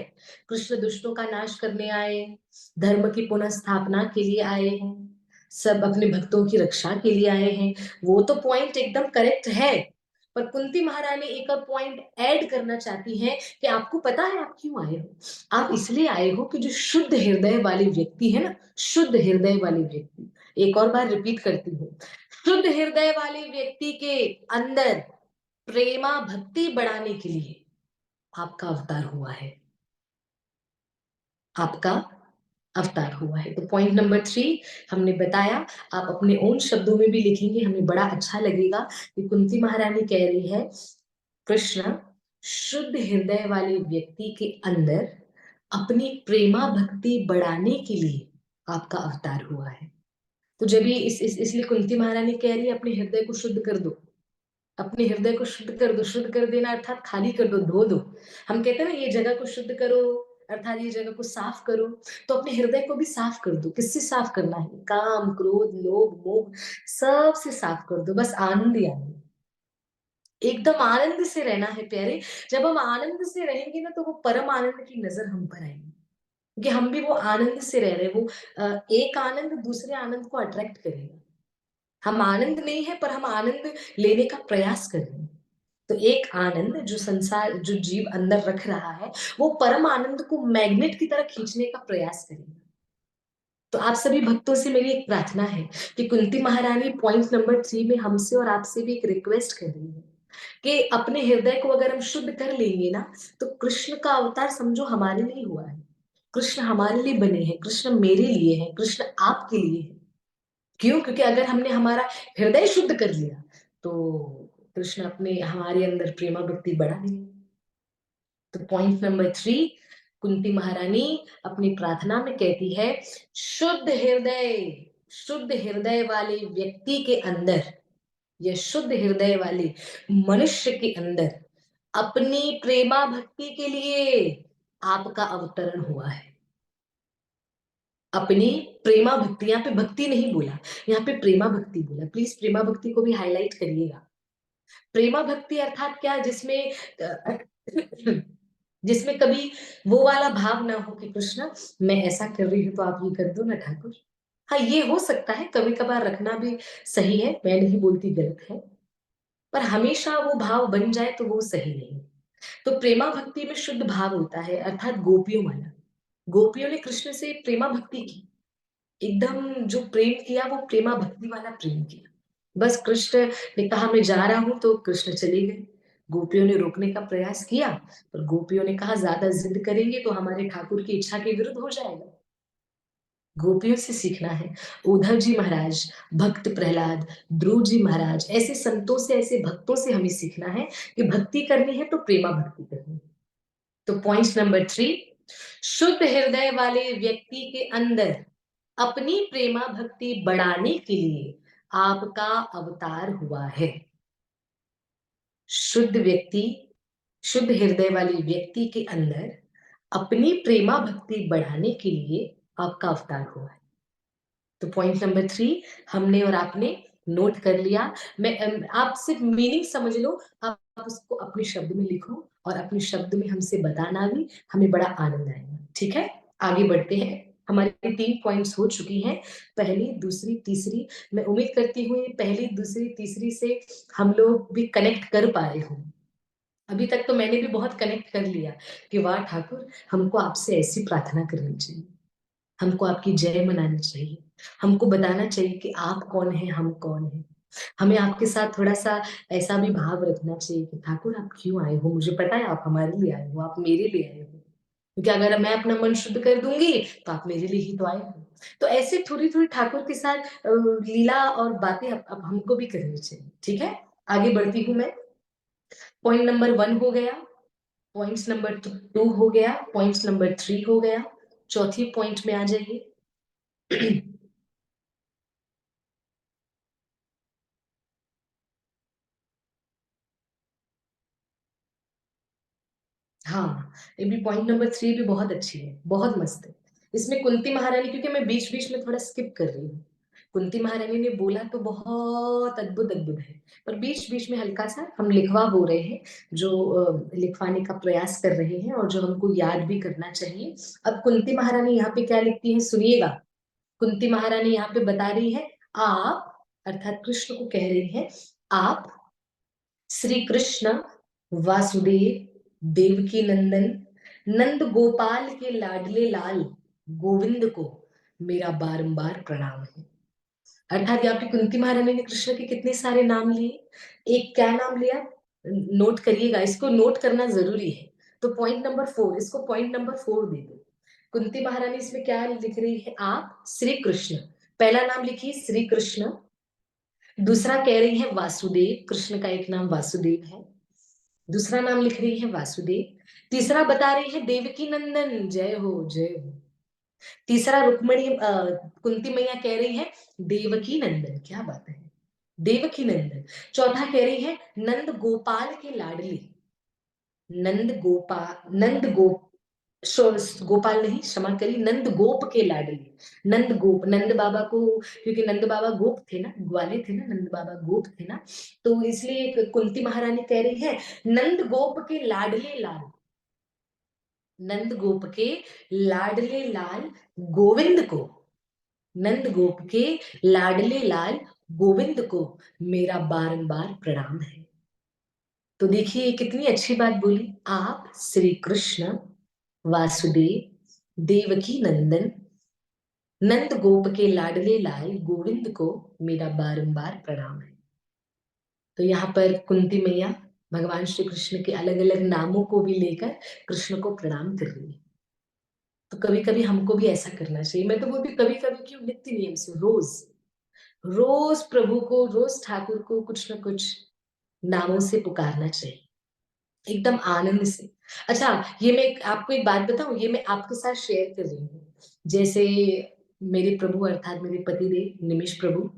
कृष्ण दुष्टों का नाश करने आए, धर्म की पुनः स्थापना के लिए आए हैं, सब अपने भक्तों की रक्षा के लिए आए हैं। वो तो पॉइंट एकदम करेक्ट है। पर कुंती महारानी एक और पॉइंट ऐड करना चाहती हैं कि आपको पता है आप क्यों आए हो? आप इसलिए आए हो कि जो शुद्ध हृदय वाले व्यक्ति है ना, शुद्ध हृदय वाले व्यक्ति, एक और बार रिपीट करती हूँ, शुद्ध हृदय वाले व्यक्ति के अंदर प्रेमा भक्ति बढ़ाने के लिए आपका अवतार हुआ है। आपका अवतार हुआ है। तो पॉइंट नंबर 3 हमने बताया, आप अपने ओन शब्दों में भी लिखेंगे, हमें बड़ा अच्छा लगेगा कि कुंती महारानी कह रही है कृष्ण शुद्ध हृदय वाले व्यक्ति के अंदर अपनी प्रेमा भक्ति बढ़ाने के लिए आपका अवतार हुआ है। तो जब ये इसलिए कुंती महारानी कह रही है अपने हृदय को शुद्ध कर दो, अपने हृदय को शुद्ध कर दो। शुद्ध कर देना अर्थात खाली कर दो, धो दो। हम कहते हैं ना ये जगह को शुद्ध करो, अर्थात ये जगह को साफ करो। तो अपने हृदय को भी साफ कर दो। किससे साफ करना है? काम, क्रोध, लोभ, मोह, सब से साफ कर दो। बस आनंद ही आनंद, एकदम आनंद से रहना है प्यारे। जब हम आनंद से रहेंगे ना, तो वो परम आनंद की नजर हम पर आएंगी, क्योंकि हम भी वो आनंद से रह रहे हैं। वो एक आनंद दूसरे आनंद को अट्रैक्ट करेगा। हम आनंद नहीं है, पर हम आनंद लेने का प्रयास कर रहे हैं। तो एक आनंद जो संसार, जो जीव अंदर रख रहा है, वो परम आनंद को मैग्नेट की तरह खींचने का प्रयास करेगा। तो आप सभी भक्तों से मेरी एक प्रार्थना है कि कुंती महारानी पॉइंट नंबर 3 में हमसे और आपसे भी एक रिक्वेस्ट कर रही है कि अपने हृदय को अगर हम शुद्ध कर लेंगे ना, तो कृष्ण का अवतार समझो हमारे लिए हुआ है। कृष्ण हमारे लिए बने हैं, कृष्ण मेरे लिए हैं, कृष्ण आपके लिए है। क्यों? क्योंकि अगर हमने हमारा हृदय शुद्ध कर लिया, तो कृष्ण अपने हमारे अंदर प्रेमा भक्ति बढ़ा देंगे। तो पॉइंट नंबर 3, कुंती महारानी अपनी प्रार्थना में कहती है शुद्ध हृदय, शुद्ध हृदय वाले व्यक्ति के अंदर, या शुद्ध हृदय वाले मनुष्य के अंदर अपनी प्रेमा भक्ति के लिए आपका अवतरण हुआ है। अपनी प्रेमा भक्ति, यहाँ पे भक्ति नहीं बोला, यहाँ पे प्रेमा भक्ति बोला। प्लीज प्रेमा भक्ति को भी हाईलाइट करिएगा। प्रेमा भक्ति अर्थात क्या? जिसमें जिसमें कभी वो वाला भाव ना हो कि कृष्ण मैं ऐसा कर रही हूं तो आप ये कर दो ना ठाकुर। हाँ, ये हो सकता है, कभी कभार रखना भी सही है, मैं नहीं बोलती गलत है, पर हमेशा वो भाव बन जाए तो वो सही नहीं। तो प्रेमा भक्ति में शुद्ध भाव होता है, अर्थात गोपियों वाला। गोपियों ने कृष्ण से प्रेमा भक्ति की, एकदम जो प्रेम किया वो प्रेमा भक्ति वाला प्रेम किया। बस कृष्ण ने कहा मैं जा रहा हूं, तो कृष्ण चले गए। गोपियों ने रोकने का प्रयास किया, पर गोपियों ने कहा ज्यादा जिद करेंगे तो हमारे ठाकुर की इच्छा के विरुद्ध हो जाएगा। गोपियों से सीखना है। उद्धव जी महाराज, भक्त प्रहलाद, ध्रुव जी महाराज, ऐसे संतों से, ऐसे भक्तों से हमें सीखना है कि भक्ति करनी है तो प्रेमा भक्ति करनी है। तो पॉइंट नंबर 3, शुद्ध हृदय वाले व्यक्ति के अंदर अपनी प्रेमा भक्ति बढ़ाने के लिए आपका अवतार हुआ है। शुद्ध व्यक्ति, शुद्ध हृदय वाले व्यक्ति के अंदर अपनी प्रेमा भक्ति बढ़ाने के लिए आपका अवतार हुआ है। तो पॉइंट नंबर 3 हमने और आपने नोट कर लिया। मैं आप सिर्फ मीनिंग समझ लो, आप उसको अपने शब्द में लिखो और अपने शब्द में हमसे बताना भी, हमें बड़ा आनंद आएगा। ठीक है, आगे बढ़ते हैं। हमारी 3 पॉइंट्स हो चुकी हैं, पहली, दूसरी, तीसरी। मैं उम्मीद करती हूँ ये पहली, दूसरी, तीसरी से हम लोग भी कनेक्ट कर पा रहे हो। अभी तक तो मैंने भी बहुत कनेक्ट कर लिया कि वाह ठाकुर, हमको आपसे ऐसी प्रार्थना करनी चाहिए, हमको आपकी जय मनानी चाहिए, हमको बताना चाहिए कि आप कौन हैं, हम कौन हैं। हमें आपके साथ थोड़ा सा ऐसा भी भाव रखना चाहिए कि ठाकुर आप क्यों आए हो, मुझे पता है आप हमारे लिए आए हो, आप मेरे लिए आए हो, क्योंकि अगर मैं अपना मन शुद्ध कर दूंगी तो आप मेरे लिए ही तो आए हो। तो ऐसे थोड़ी थोड़ी ठाकुर के साथ लीला और बातें अब हमको भी करनी चाहिए। ठीक है, आगे बढ़ती हूँ मैं। पॉइंट नंबर 1 हो गया, पॉइंट नंबर 2 हो गया, पॉइंट नंबर 3 हो गया। चौथी पॉइंट में आ जाइए। हाँ, ये भी पॉइंट नंबर 3 भी बहुत अच्छी है, बहुत मस्त है। इसमें कुंती महारानी, क्योंकि मैं बीच बीच में थोड़ा स्किप कर रही हूँ, कुंती महारानी ने बोला तो बहुत अद्भुत अद्भुत है, पर बीच बीच में हल्का सा हम लिखवा हो रहे हैं, जो लिखवाने का प्रयास कर रहे हैं और जो हमको याद भी करना चाहिए। अब कुंती महारानी यहाँ पे क्या लिखती है सुनिएगा। कुंती महारानी यहाँ पे बता रही है, आप, अर्थात कृष्ण को कह रही है, आप श्री कृष्ण वासुदेव देवकी नंदन नंद गोपाल के लाडले लाल गोविंद को मेरा बारंबार प्रणाम है। अर्थात यहाँ पे कुंती महारानी ने कृष्ण के कितने सारे नाम लिए। एक क्या नाम लिया, नोट करिएगा, इसको नोट करना जरूरी है। तो पॉइंट नंबर 4, इसको पॉइंट नंबर 4 दे दो। कुंती महारानी इसमें क्या लिख रही है? आप श्री कृष्ण, पहला नाम लिखिए श्री कृष्ण, दूसरा कह रही है वासुदेव, कृष्ण का एक नाम वासुदेव है, दूसरा नाम लिख रही है वासुदेव, तीसरा बता रही है देवकी नंदन जय हो जय हो, तीसरा रुक्मणी कुंती मैया कह रही है देवकी नंदन, क्या बात है, देवकी नंदन, चौथा कह रही है नंद गोपाल के लाडली, नंद गोपाल, नंद गोप, गोपाल नहीं, क्षमा करिए, नंद गोप के लाडली, नंद गोप, नंद बाबा को, क्योंकि नंद बाबा गोप थे ना, ग्वाले थे ना, नंद बाबा गोप थे ना, तो इसलिए कुंती महारानी कह रही है नंद गोप के लाडले लाल, नंद गोप के लाडले लाल गोविंद को, नंद गोप के लाडले लाल गोविंद को मेरा बारंबार प्रणाम है। तो देखिए कितनी अच्छी बात बोली, आप श्री कृष्ण वासुदेव देवकी नंदन नंद गोप के लाडले लाल गोविंद को मेरा बारंबार प्रणाम है। तो यहाँ पर कुंती मैया भगवान श्री कृष्ण के अलग अलग नामों को भी लेकर कृष्ण को प्रणाम कर रही है। तो कभी कभी हमको भी ऐसा करना चाहिए, मैं तो बोलती कभी कभी क्यों, नित्य नियम से, रोज रोज प्रभु को, रोज ठाकुर को कुछ ना कुछ नामों से पुकारना चाहिए, एकदम आनंद से। अच्छा, ये मैं आपको एक बात बताऊं, ये मैं आपके साथ शेयर कर रही हूँ। जैसे मेरे प्रभु अर्थात मेरे पति देव निमिष प्रभु,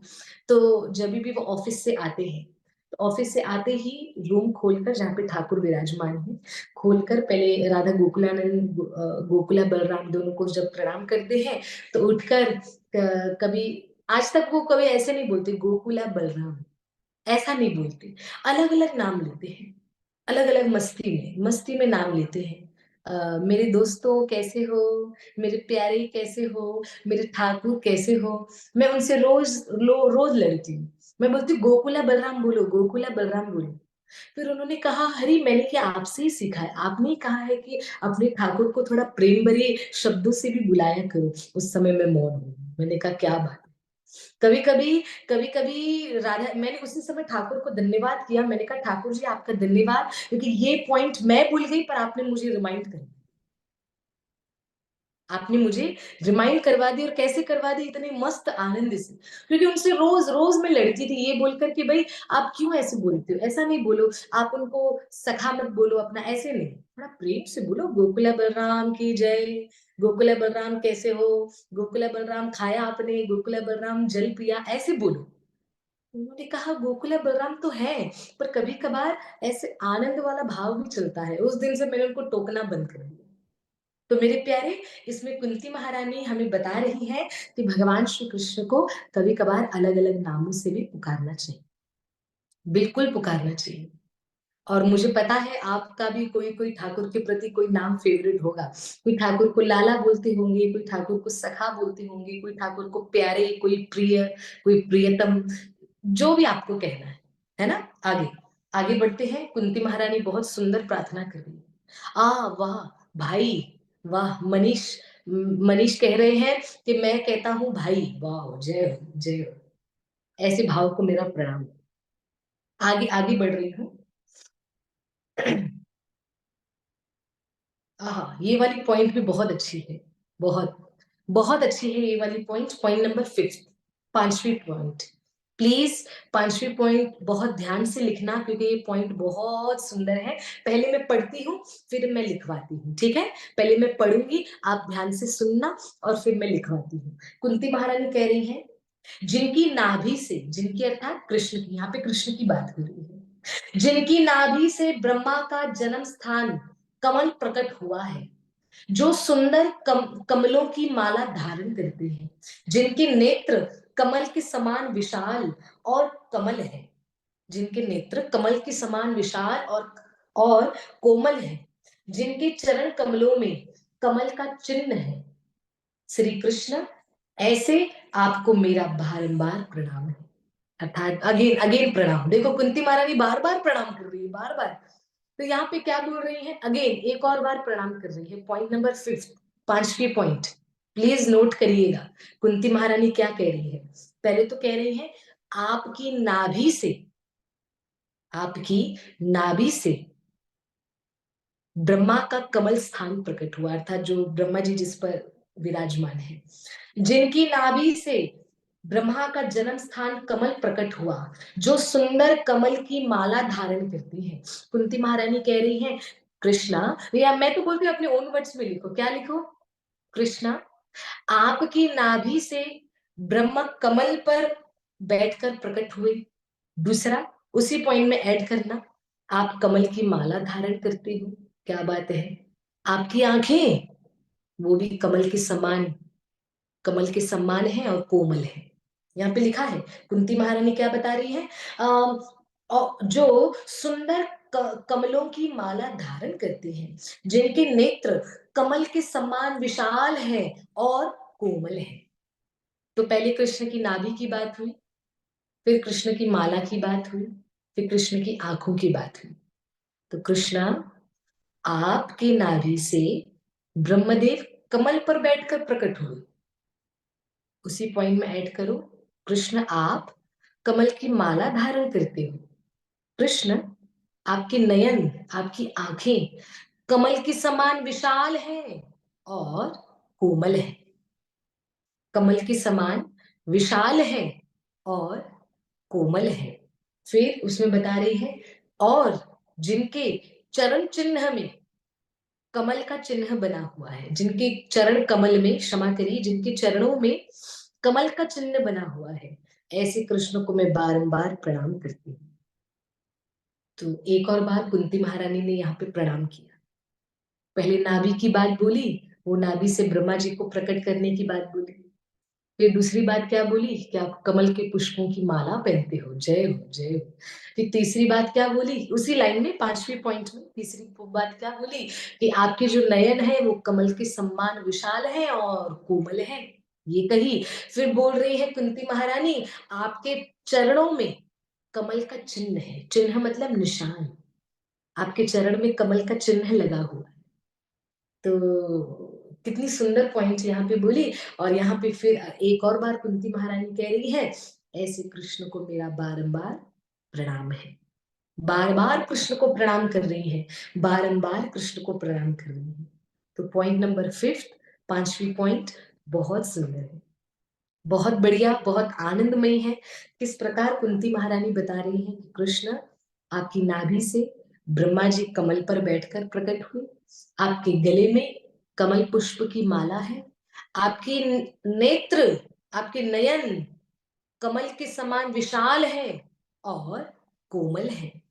तो जब भी वो ऑफिस से आते हैं, तो ऑफिस से आते ही रूम खोलकर, जहाँ पे ठाकुर विराजमान है, खोलकर पहले राधा गोकुलानंद गोकुला बलराम दोनों को जब प्रणाम करते हैं, तो उठकर कभी, आज तक वो कभी ऐसे नहीं बोलते गोकुला बलराम, ऐसा नहीं बोलते, अलग अलग नाम लेते हैं, अलग अलग मस्ती में नाम लेते हैं। मेरे दोस्तों कैसे हो, मेरे प्यारे कैसे हो, मेरे ठाकुर कैसे हो, मैं उनसे रोज लड़ती हूँ, मैं बोलती हूँ गोकुला बलराम बोलो, गोकुला बलराम बोलो। फिर उन्होंने कहा हरी मैंने क्या आपसे ही सीखा है, आपने ही कहा है कि अपने ठाकुर को थोड़ा प्रेम भरे शब्दों से भी बुलाया करो। उस समय मैं मौन हूँ, मैंने कहा क्या बात, कभी कभी, कभी कभी राधा, मैंने उसी समय ठाकुर को धन्यवाद किया, मैंने कहा ठाकुर जी आपका धन्यवाद, क्योंकि ये पॉइंट मैं भूल गई पर आपने मुझे रिमाइंड कर, आपने मुझे रिमाइंड करवा दी, और कैसे करवा दी, इतने मस्त आनंद से, क्योंकि उनसे रोज रोज मैं लड़ती थी ये बोलकर कि भाई आप क्यों ऐसे बोलते हो, ऐसा नहीं बोलो, आप उनको सखा मत बोलो अपना, ऐसे नहीं, थोड़ा प्रेम से बोलो गोकुला बलराम की जय, गोकुला बलराम कैसे हो, गोकुला बलराम खाया आपने, गोकुला बलराम जल पिया, ऐसे बोलो। उन्होंने कहा गोकुला बलराम तो है, पर कभी कभार ऐसे आनंद वाला भाव भी चलता है, उस दिन से मैंने उनको टोकना बंद कर दिया। तो मेरे प्यारे, इसमें कुंती महारानी हमें बता रही है कि भगवान श्री कृष्ण को कभी कभार अलग अलग नामों से भी पुकारना चाहिए, बिल्कुल पुकारना चाहिए। और मुझे पता है आपका भी कोई कोई ठाकुर के प्रति कोई नाम फेवरेट होगा, कोई ठाकुर को लाला बोलते होंगे, कोई ठाकुर को सखा बोलते होंगे, कोई ठाकुर को प्यारे, कोई प्रिय, कोई प्रियतम, जो भी आपको कहना है ना। आगे आगे बढ़ते हैं, कुंती महारानी बहुत सुंदर प्रार्थना कर रही है। वाह भाई, वाह मनीष, मनीष कह रहे हैं कि मैं कहता हूँ भाई, वाह जय हो जय हो, ऐसे भाव को मेरा प्रणाम। आगे आगे बढ़ रही हूँ। हाँ, ये वाली पॉइंट भी बहुत अच्छी है, बहुत बहुत अच्छी है ये वाली पॉइंट, पॉइंट नंबर 5, पांचवी पॉइंट। प्लीज पांचवी पॉइंट बहुत ध्यान से लिखना, क्योंकि ये पॉइंट बहुत सुंदर है। पहले मैं पढ़ती हूँ, फिर मैं लिखवाती हूँ, ठीक है? पहले मैं पढ़ूंगी, आप ध्यान से सुनना, और फिर मैं लिखवाती हूँ। कुंती महारानी कह रही है जिनकी नाभि से, जिनकी अर्थात कृष्ण की, यहाँ पे कृष्ण की बात हो रही है, जिनकी नाभि से ब्रह्मा का जन्म स्थान कमल प्रकट हुआ है, जो सुंदर कमलों की माला धारण करते हैं, जिनके नेत्र कमल के समान विशाल और कमल है, जिनके नेत्र कमल के समान विशाल और कोमल है, जिनके चरण कमलों में कमल का चिन्ह है, श्री कृष्ण, ऐसे आपको मेरा बारंबार प्रणाम है, अर्थात अगेन अगेन प्रणाम। देखो कुंती महारानी बार बार प्रणाम कर रही है, बार बार। तो यहाँ पे क्या बोल रही है, अगेन एक और बार प्रणाम कर रही है, पॉइंट नंबर 5, पांचवी पॉइंट, प्लीज नोट करिएगा। कुंती महारानी क्या कह रही है, पहले तो कह रही है आपकी नाभि से, आपकी नाभि से ब्रह्मा का कमल स्थान प्रकट हुआ, अर्थात जो ब्रह्मा जी जिस पर विराजमान है, जिनकी नाभि से ब्रह्मा का जन्म स्थान कमल प्रकट हुआ, जो सुंदर कमल की माला धारण करती है। कुंती महारानी कह रही है, कृष्णा, या मैं तो बोलती हूँ अपने ओन वर्ड्स में लिखो, क्या लिखो? कृष्णा, आपकी नाभि से ब्रह्मा कमल पर बैठकर प्रकट हुए। दूसरा, उसी पॉइंट में ऐड करना, आप कमल की माला धारण करते हो। क्या बात है! आपकी आंखें, वो भी कमल के समान है और कोमल है। यहाँ पे लिखा है, कुंती महारानी क्या बता रही है? और जो सुंदर कमलों की माला धारण करते हैं, जिनके नेत्र कमल के समान विशाल है और कोमल है। तो पहले कृष्ण की नाभि की बात हुई, फिर कृष्ण की माला की बात हुई, फिर कृष्ण की आंखों की बात हुई। तो कृष्णा, आपकी नाभि से ब्रह्मदेव कमल पर बैठकर प्रकट हुए। उसी पॉइंट में ऐड करो, कृष्ण आप कमल की माला धारण करते हो। कृष्ण, आपके नयन, आपकी आंखें कमल के समान विशाल हैं और कोमल है। कमल के समान विशाल है और कोमल है। फिर उसमें बता रही है, और जिनके चरण चिन्ह में कमल का चिन्ह बना हुआ है, जिनके चरण कमल में, क्षमा करिए, जिनके चरणों में कमल का चिन्ह बना हुआ है, ऐसे कृष्ण को मैं बारंबार प्रणाम करती हूँ। तो एक और बार कुंती महारानी ने यहाँ पे प्रणाम किया। पहले नाभि की बात बोली, वो नाभि से ब्रह्मा जी को प्रकट करने की बात बोली। फिर दूसरी बात क्या बोली कि आप कमल के पुष्पों की माला पहनते हो, जय हो जय हो। फिर तीसरी बात क्या बोली, उसी लाइन में, पांचवी पॉइंट में तीसरी बात क्या बोली कि आपके जो नयन है वो कमल के समान विशाल है और कोमल है, ये कही। फिर बोल रही है कुंती महारानी, आपके चरणों में कमल का चिन्ह है, चिन्ह मतलब निशान, आपके चरण में कमल का चिन्ह लगा हुआ है। तो कितनी सुंदर पॉइंट यहाँ पे बोली। और यहाँ पे फिर एक और बार कुंती महारानी कह रही है, ऐसे कृष्ण को मेरा बारंबार प्रणाम है। बार बार कृष्ण को प्रणाम कर रही है, बारंबार कृष्ण को प्रणाम कर रही है। तो पॉइंट नंबर फिफ्थ, पांचवी पॉइंट, बहुत सुंदर है, बहुत बढ़िया, बहुत आनंदमय है। किस प्रकार कुंती महारानी बता रही है कि कृष्ण, आपकी नाभि से ब्रह्मा जी कमल पर बैठकर प्रकट हुए, आपके गले में कमल पुष्प की माला है, आपके नेत्र, आपके नयन कमल के समान विशाल है और कोमल है।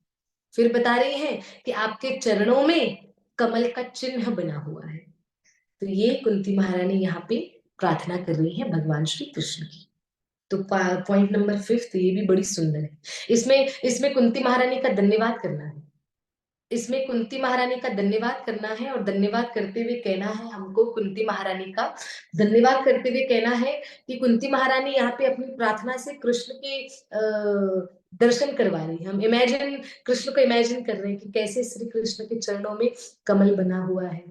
फिर बता रही है कि आपके चरणों में कमल का चिन्ह बना हुआ है। तो ये कुंती महारानी यहाँ पे प्रार्थना कर रही है भगवान श्री कृष्ण की। तो पॉइंट नंबर फिफ्थ, ये भी बड़ी सुंदर है। इसमें इसमें कुंती महारानी का धन्यवाद करना है, इसमें कुंती महारानी का धन्यवाद करना है, और धन्यवाद करते हुए कहना है हमको, कुंती महारानी का धन्यवाद करते हुए कहना है कि कुंती महारानी यहाँ पे अपनी प्रार्थना से कृष्ण के दर्शन करवा रही है। हम इमेजिन, कृष्ण को इमेजिन कर रहे हैं कि कैसे श्री कृष्ण के चरणों में कमल बना हुआ है,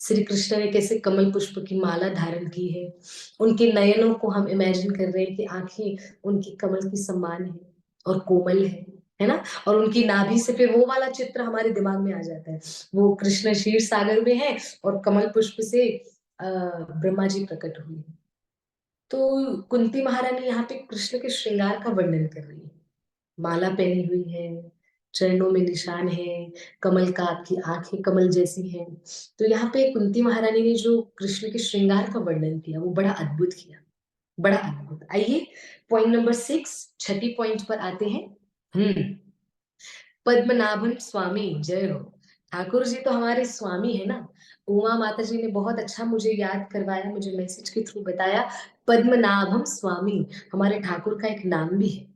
श्री कृष्ण ने कैसे कमल पुष्प की माला धारण की है, उनके नयनों को हम इमेजिन कर रहे हैं कि आंखें उनकी कमल की समान है और कोमल है ना। और उनकी नाभि से फिर वो वाला चित्र हमारे दिमाग में आ जाता है, वो कृष्ण क्षीर सागर में है और कमल पुष्प से ब्रह्मा जी प्रकट हुए। तो कुंती महारानी यहाँ पे कृष्ण के श्रृंगार का वर्णन कर रही है, माला पहनी हुई है, चरणों में निशान है, कमल का, आपकी आंखें कमल जैसी हैं। तो यहाँ पे कुंती महारानी ने जो कृष्ण के श्रृंगार का वर्णन किया वो बड़ा अद्भुत किया, बड़ा अद्भुत। आइए पॉइंट नंबर सिक्स, छठी पॉइंट पर आते हैं। पद्मनाभन स्वामी, जय हो। ठाकुर जी तो हमारे स्वामी है ना। उमा माता जी ने बहुत अच्छा मुझे याद करवाया, मुझे मैसेज के थ्रू बताया, पद्मनाभम स्वामी हमारे ठाकुर का एक नाम भी है।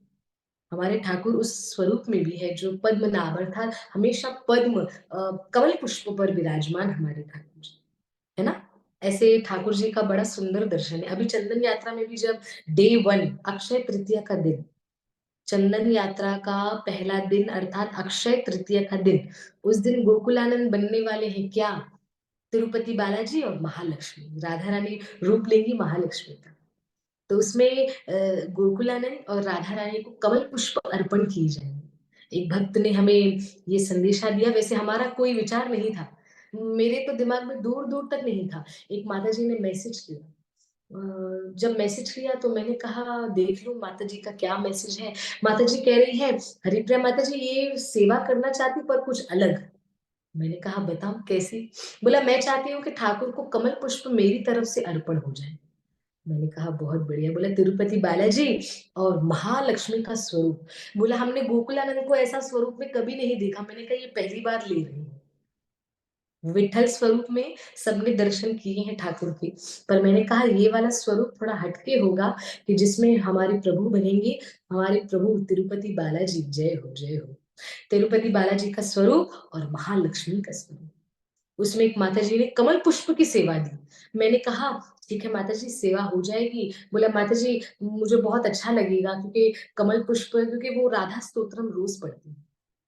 हमारे ठाकुर उस स्वरूप में भी है जो पद्मनाभ, अर्थात हमेशा पद्म कमल पुष्प पर विराजमान हमारे ठाकुर जी, है ना। ऐसे ठाकुर जी का बड़ा सुंदर दर्शन है। अभी चंदन यात्रा में भी जब डे वन, अक्षय तृतीया का दिन, चंदन यात्रा का पहला दिन अर्थात अक्षय तृतीया का दिन, उस दिन गोकुलानंद बनने वाले हैं क्या? तिरुपति बालाजी और महालक्ष्मी, राधा रानी रूप लेंगी महालक्ष्मी का। तो उसमें गोकुलानंद और राधा रानी को कमल पुष्प अर्पण किए जाएंगे। एक भक्त ने हमें ये संदेशा दिया, वैसे हमारा कोई विचार नहीं था, मेरे तो दिमाग में दूर दूर तक नहीं था। एक माता जी ने मैसेज किया, जब मैसेज किया तो मैंने कहा देख लूं माता जी का क्या मैसेज है। माता जी कह रही है, हरिप्रिया माता जी ये सेवा करना चाहती पर कुछ अलग। मैंने कहा बताओ कैसी। बोला मैं चाहती हूँ कि ठाकुर को कमल पुष्प मेरी तरफ से अर्पण हो जाए। मैंने कहा बहुत बढ़िया। बोला तिरुपति बालाजी और महालक्ष्मी का स्वरूप। बोला हमने गोकुलानंद को ऐसा स्वरूप में कभी नहीं देखा। मैंने कहा ये पहली बार ले रही हूँ। विठल स्वरूप में सबने दर्शन किए हैं ठाकुर के, पर मैंने कहा ये वाला स्वरूप थोड़ा हटके होगा, कि जिसमें हमारे प्रभु बनेंगे, हमारे प्रभु तिरुपति बालाजी। जय हो जय हो। तिरुपति बालाजी का स्वरूप और महालक्ष्मी का स्वरूप, उसमें एक माता जी ने कमल पुष्प की सेवा दी। मैंने कहा ठीक है माता जी सेवा हो जाएगी। बोला माता जी मुझे बहुत अच्छा लगेगा, क्योंकि कमल पुष्प, क्योंकि वो राधा स्तोत्रम रोज पढ़ती है,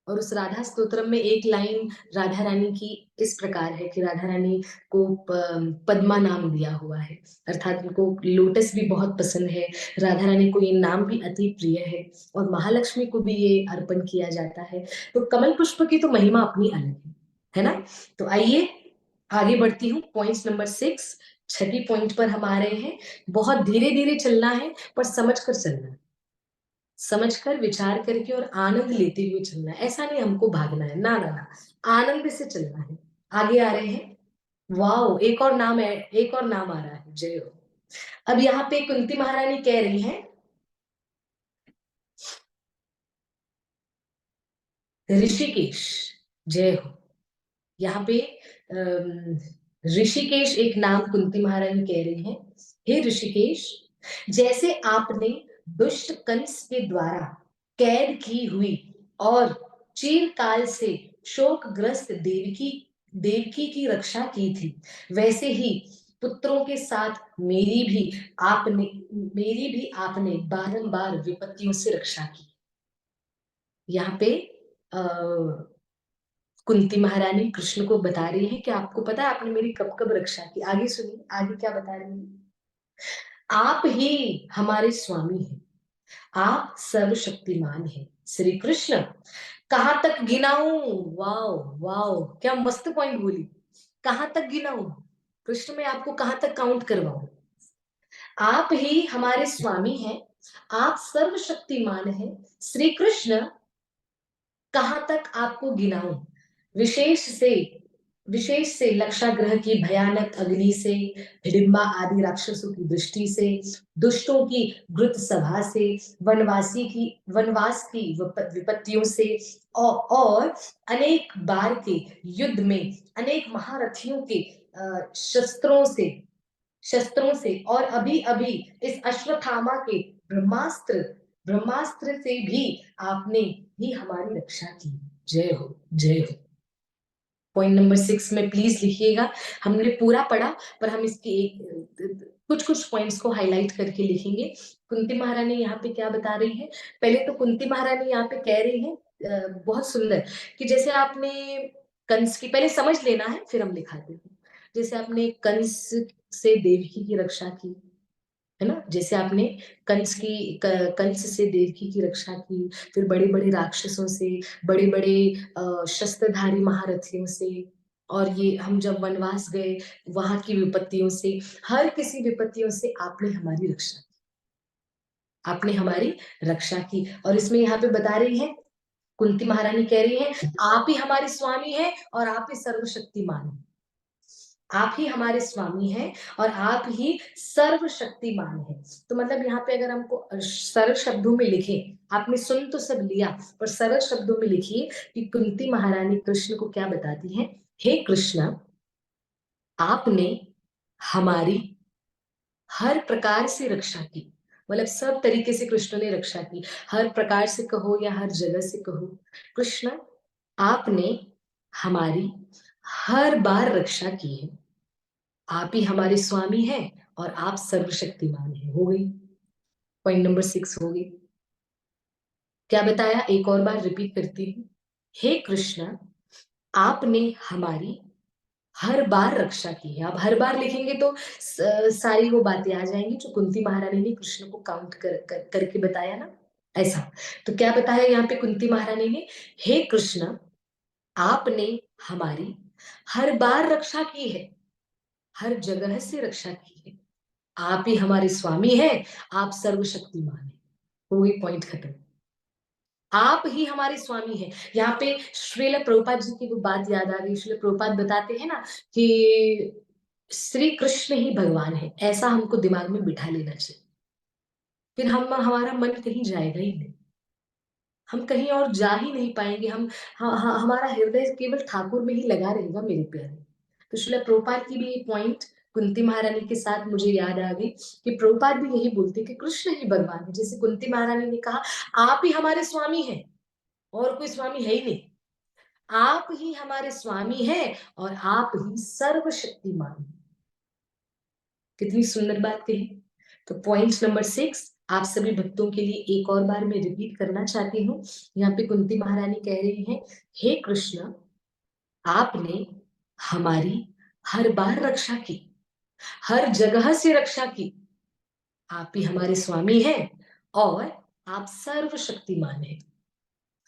और उस राधा स्तोत्रम में एक लाइन राधा रानी की इस प्रकार है कि राधा रानी को पद्मा नाम दिया हुआ है, अर्थात उनको लोटस भी बहुत पसंद है। राधा रानी को ये नाम भी अति प्रिय है, और महालक्ष्मी को भी ये अर्पण किया जाता है। तो कमल पुष्प की तो महिमा अपनी अलग है ना। तो आइए आगे बढ़ती हूँ, पॉइंट नंबर 6, छठी पॉइंट पर हम आ रहे हैं। बहुत धीरे धीरे चलना है, पर समझ कर चलना है, समझकर विचार करके और आनंद लेते हुए चलना है। ऐसा नहीं हमको भागना है, ना ना ना, आनंद से चलना है। आगे आ रहे हैं। वाओ, एक और नाम है, एक और नाम आ रहा है, जय हो। अब यहाँ पे कुंती महारानी कह रही हैं, ऋषिकेश, जय हो। यहाँ पे ऋषिकेश एक नाम कुंती महारानी कह रही हैं। हे ऋषिकेश, जैसे आपने दुष्ट कंस के द्वारा कैद की हुई और चिरकाल से शोकग्रस्त देवकी देवकी की रक्षा की थी, वैसे ही पुत्रों के साथ मेरी भी आपने बारंबार विपत्तियों से रक्षा की। यहाँ पे आ, कुंती महारानी कृष्ण को बता रही है कि आपको पता है आपने मेरी कब कब रक्षा की। आगे सुनिए आगे क्या बता रही है। आप ही हमारे स्वामी हैं, आप सर्वशक्तिमान हैं श्री कृष्ण। कहां तक गिनाऊं, वाओ वाओ, क्या मस्त पॉइंट बोली। कहां तक गिनाऊं, कृष्ण मैं आपको कहां तक काउंट करवाऊं। आप ही हमारे स्वामी हैं, आप सर्वशक्तिमान हैं श्री कृष्ण। कहां तक आपको गिनाऊं, विशेष से विशेष से लक्षाग्रह की भयानक अग्नि से, हिडिंबा आदि राक्षसों की दृष्टि से, दुष्टों की घृत सभा से, वनवास की विपत्तियों से, और अनेक बार के युद्ध में अनेक महारथियों के शस्त्रों से और अभी अभी इस अश्वत्थामा के ब्रह्मास्त्र ब्रह्मास्त्र से भी आपने ही हमारी रक्षा की। जय हो जय हो। पॉइंट नंबर 6 में प्लीज लिखिएगा। हमने पूरा पढ़ा, पर हम इसके एक कुछ कुछ पॉइंट्स को हाईलाइट करके लिखेंगे। कुंती महारानी यहाँ पे क्या बता रही है। पहले तो कुंती महारानी यहाँ पे कह रही है बहुत सुंदर, कि जैसे आपने कंस की, पहले समझ लेना है फिर हम लिखाते हैं। जैसे आपने कंस से देवकी की रक्षा की, है ना, जैसे आपने कंस से देवकी की रक्षा की, फिर बड़े बड़े राक्षसों से, बड़े बड़े शस्त्रधारी महारथियों से, और ये हम जब वनवास गए वहां की विपत्तियों से, हर किसी विपत्तियों से आपने हमारी रक्षा की। और इसमें यहाँ पे बता रही है, कुंती महारानी कह रही है, आप ही हमारे स्वामी हैं और आप ही सर्वशक्तिमान हैं। आप ही हमारे स्वामी हैं और आप ही सर्वशक्तिमान हैं। तो मतलब यहाँ पे अगर हमको सरल शब्दों में लिखें, आपने सुन तो सब लिया, पर सरल शब्दों में लिखिए कि कुंती महारानी कृष्ण को क्या बताती हैं। हे कृष्ण, आपने हमारी हर प्रकार से रक्षा की, मतलब सब तरीके से कृष्ण ने रक्षा की, हर प्रकार से कहो या हर जगह से कहो। कृष्ण, आपने हमारी हर बार रक्षा की है। आप ही हमारे स्वामी हैं और आप सर्वशक्तिमान हैं। हो गई, पॉइंट नंबर 6 हो गई। क्या बताया, एक और बार रिपीट करती हूँ। हे कृष्ण, आपने हमारी हर बार रक्षा की है। आप हर बार लिखेंगे तो सारी वो बातें आ जाएंगी जो कुंती महारानी ने कृष्ण को काउंट करके बताया ना। ऐसा। तो क्या बताया यहाँ पे कुंती महारानी ने, हे कृष्ण, आपने हमारी हर बार रक्षा की है, हर जगह से रक्षा की है, आप ही हमारे स्वामी हैं, आप सर्वशक्तिमान हैं। हो गई, पॉइंट खत्म। आप ही हमारे स्वामी हैं। यहाँ पे श्रील प्रभुपाद जी की वो बात याद आ गई। श्रील प्रभुपाद बताते हैं ना कि श्री कृष्ण ही भगवान है, ऐसा हमको दिमाग में बिठा लेना चाहिए। फिर हमारा मन कहीं जाएगा ही नहीं, हम कहीं और जा ही नहीं पाएंगे। हमारा हृदय केवल ठाकुर में ही लगा रहेगा मेरे प्यारे। तो श्रील प्रभुपाद की भी ये पॉइंट कुंती महारानी के साथ मुझे याद आ गई कि प्रभुपाद भी यही बोलते कि कृष्ण ही भगवान है। जैसे कुंती महारानी ने कहा, आप ही हमारे स्वामी हैं, और कोई स्वामी है ही नहीं, आप ही हमारे स्वामी हैं और आप ही सर्वशक्तिमान हैं। कितनी सुंदर बात कही। तो पॉइंट नंबर 6 आप सभी भक्तों के लिए एक और बार मैं रिपीट करना चाहती हूँ। यहाँ पे कुंती महारानी कह रही है, हे कृष्ण, आपने हमारी हर बार रक्षा की, हर जगह से रक्षा की, आप ही हमारे स्वामी हैं और आप सर्वशक्तिमान हैं।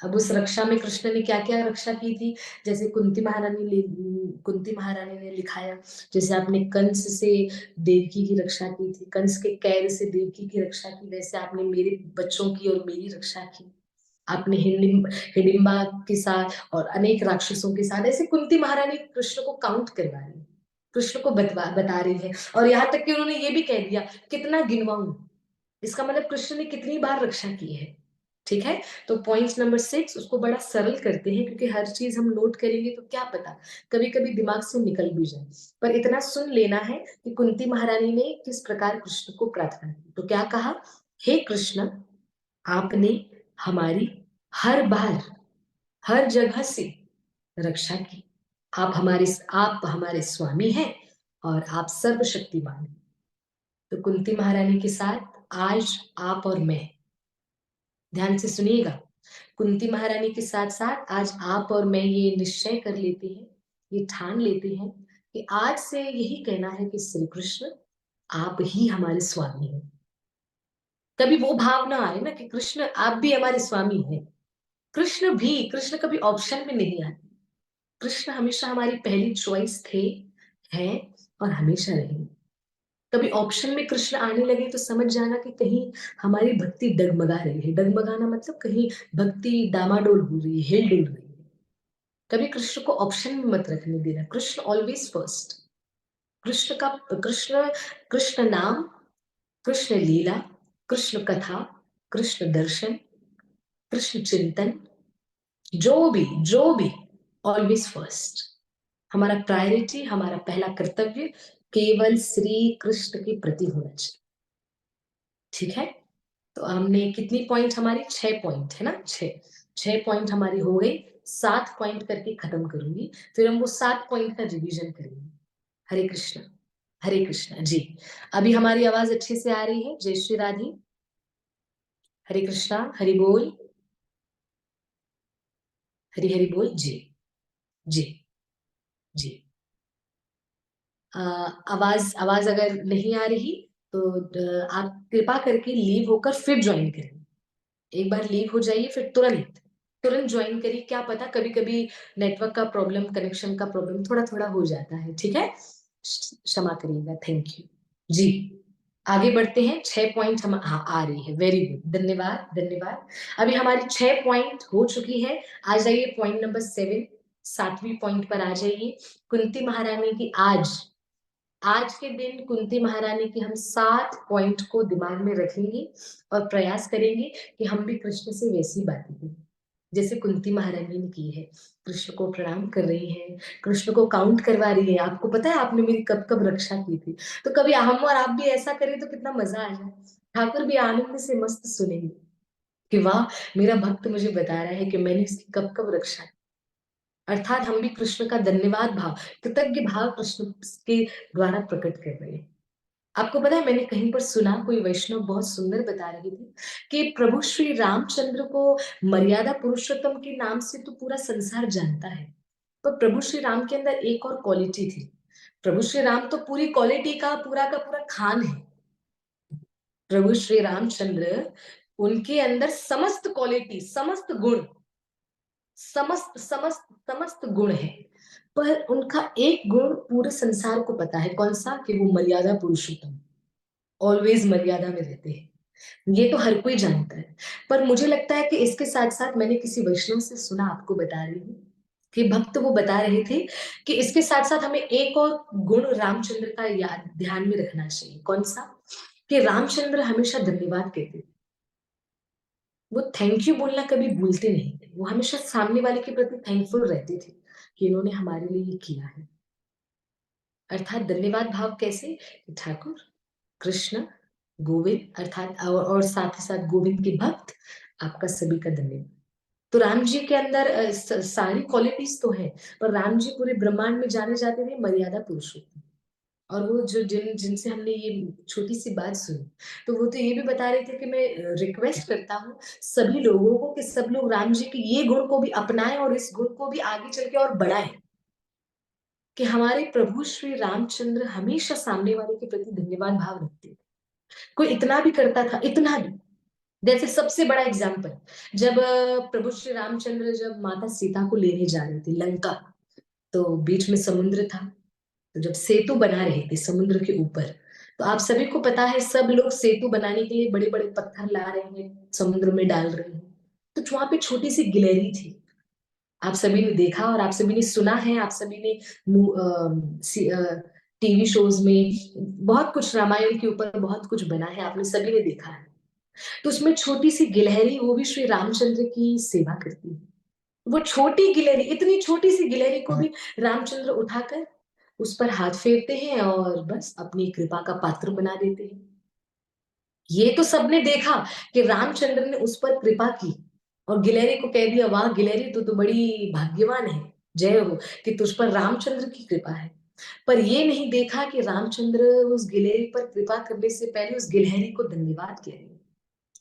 अब उस रक्षा में कृष्ण ने क्या क्या रक्षा की थी, जैसे कुंती महारानी ने लिखाया, जैसे आपने कंस से देवकी की रक्षा की थी, कंस के कैद से देवकी की रक्षा की, वैसे आपने मेरे बच्चों की और मेरी रक्षा की। आपने हिडिंबा के साथ और अनेक राक्षसों के साथ, ऐसे कुंती महारानी कृष्ण को काउंट करवा रही है, कृष्ण को बता रही है। और यहाँ तक कि उन्होंने ये भी कह दिया, कितना गिनवाऊं, इसका मतलब कृष्ण ने कितनी बार रक्षा की है। ठीक है। तो पॉइंट नंबर 6 उसको बड़ा सरल करते हैं, क्योंकि हर चीज हम नोट करेंगे तो क्या पता कभी कभी दिमाग से निकल भी जाए। पर इतना सुन लेना है कि कुंती महारानी ने किस प्रकार कृष्ण को प्रार्थना की। तो क्या कहा, हे कृष्ण, आपने हमारी हर बार हर जगह से रक्षा की, आप हमारे स्वामी हैं और आप सर्वशक्तिमान हैं। तो कुंती महारानी के साथ आज आप और मैं, ध्यान से सुनिएगा, कुंती महारानी के साथ साथ आज आप और मैं ये निश्चय कर लेते हैं, ये ठान लेते हैं कि आज से यही कहना है कि श्री कृष्ण आप ही हमारे स्वामी हैं। कभी वो भाव ना आए ना कि कृष्ण आप भी हमारे स्वामी हैं। कृष्ण कभी ऑप्शन में नहीं आते। कृष्ण हमेशा हमारी पहली चॉइस थे, हैं और हमेशा रहेंगे। कभी ऑप्शन में कृष्ण आने लगे तो समझ जाना कि कहीं हमारी भक्ति डगमगा रही है। डगमगाना मतलब कहीं भक्ति डामाडोल हो रही है, हिल डुल रही है। कभी कृष्ण को ऑप्शन में मत रखने देना। Krishna always first. कृष्ण कृष्ण नाम, कृष्ण लीला, कृष्ण कथा, कृष्ण दर्शन, कृष्ण चिंतन, जो भी ऑलवेज फर्स्ट। हमारा प्रायोरिटी, हमारा पहला कर्तव्य केवल श्री कृष्ण के प्रति होना चाहिए। ठीक है। तो हमने कितनी पॉइंट, हमारी 6 पॉइंट है ना, 6 पॉइंट हमारी हो गई। 7 पॉइंट करके खत्म करूंगी, फिर हम वो 7 पॉइंट का रिवीजन करेंगे। हरे कृष्ण, हरे कृष्ण जी। अभी हमारी आवाज अच्छे से आ रही है? जय श्री राधे, हरे कृष्णा, हरि बोल, हरि हरि बोल जी। जी जी। आ, आवाज आवाज अगर नहीं आ रही तो आप कृपा करके लीव होकर फिर ज्वाइन करें। एक बार लीव हो जाइए, फिर तुरंत तुरंत ज्वाइन करिए। क्या पता कभी कभी नेटवर्क का प्रॉब्लम, कनेक्शन का प्रॉब्लम थोड़ा थोड़ा हो जाता है। ठीक है, क्षमा करिएगा। थैंक यू जी। आगे बढ़ते हैं। 6 पॉइंट हम, हाँ आ रही है, वेरी गुड, धन्यवाद धन्यवाद। अभी हमारी 6 पॉइंट हो चुकी है। आ जाइए पॉइंट नंबर 7, 7वीं पॉइंट पर आ जाइए। कुंती महारानी की आज के दिन कुंती महारानी की हम 7 पॉइंट को दिमाग में रखेंगे और प्रयास करेंगे कि हम भी कृष्ण से वैसी बातें करें जैसे कुंती महारानी ने की है। कृष्ण को प्रणाम कर रही है, कृष्ण को काउंट करवा रही है, आपको पता है आपने मेरी कब कब रक्षा की थी। तो कभी हम और आप भी ऐसा करें तो कितना मजा आ जाए। ठाकुर भी आनंद से मस्त सुनेंगे कि वाह, मेरा भक्त मुझे बता रहा है कि मैंने इसकी कब कब रक्षा की। अर्थात हम भी कृष्ण का धन्यवाद भाव, कृतज्ञ भाव कृष्ण के द्वारा प्रकट कर रहे हैं। आपको पता है, मैंने कहीं पर सुना, कोई वैष्णव बहुत सुंदर बता रही थी कि प्रभु श्री रामचंद्र को मर्यादा पुरुषोत्तम के नाम से तो पूरा संसार जानता है, पर प्रभु श्री राम के अंदर एक और क्वालिटी थी। प्रभु श्री राम तो पूरी क्वालिटी का पूरा खान है। प्रभु श्री रामचंद्र उनके अंदर समस्त क्वालिटी, समस्त गुण, समस्त समस्त समस्त गुण है, पर उनका एक गुण पूरे संसार को पता है, कौन सा? कि वो मर्यादा पुरुषोत्तम, ऑलवेज मर्यादा में रहते हैं। ये तो हर कोई जानता है। पर मुझे लगता है कि इसके साथ साथ मैंने किसी वैष्णव से सुना, आपको बता रही हूँ, कि भक्त वो बता रहे थे कि इसके साथ साथ हमें एक और गुण रामचंद्र का याद ध्यान में रखना चाहिए। कौन सा? कि रामचंद्र हमेशा धन्यवाद कहते थे। वो थैंक यू बोलना कभी भूलते नहीं थे। वो हमेशा सामने वाले के प्रति थैंकफुल रहते थे कि इन्होंने हमारे लिए ये किया है। अर्थात धन्यवाद भाव कैसे? कि ठाकुर, कृष्ण, गोविंद, अर्थात और साथ ही साथ गोविंद के भक्त, आपका सभी का धन्यवाद। तो राम जी के अंदर सारी क्वालिटीज तो है, पर राम जी पूरे ब्रह्मांड में जाने जाते थे मर्यादा पुरुषोत्तम। और वो जो जिनसे हमने ये छोटी सी बात सुनी, तो वो तो ये भी बता रहे थे कि मैं रिक्वेस्ट करता हूँ सभी लोगों को कि सब लोग राम जी के ये गुण को भी अपनाएं और इस गुण को भी आगे चल के और बढ़ाएं, कि हमारे प्रभु श्री रामचंद्र हमेशा सामने वाले के प्रति धन्यवाद भाव रखते थे। कोई इतना भी करता था, इतना भी, जैसे सबसे बड़ा एग्जाम्पल, जब प्रभु श्री रामचंद्र जब माता सीता को लेने जा रहे थे लंका, तो बीच में समुद्र था। तो जब सेतु बना रहे थे समुद्र के ऊपर, तो आप सभी को पता है सब लोग सेतु बनाने के लिए बड़े बड़े पत्थर ला रहे हैं, समुद्र में डाल रहे हैं। तो वहां पे छोटी सी गिलहरी थी, आप सभी ने देखा और आप सभी ने सुना है, आप सभी ने टीवी शोज में बहुत कुछ रामायण के ऊपर बहुत कुछ बना है, आपने सभी ने देखा है। तो उसमें छोटी सी गिलहरी, वो भी श्री रामचंद्र की सेवा करती है। वो छोटी गिलहरी, इतनी छोटी सी गिलहरी को भी रामचंद्र उठाकर उस पर हाथ फेरते हैं और बस अपनी कृपा का पात्र बना देते हैं। ये तो सबने देखा कि रामचंद्र ने उस पर कृपा की और गिलहरी को कह दिया, वाह गिलहरी तू तो बड़ी भाग्यवान है, जय हो कि तुझ पर रामचंद्र की कृपा है। पर ये नहीं देखा कि रामचंद्र उस गिलहरी पर कृपा करने से पहले उस गिलहरी को धन्यवाद कह रहे हैं।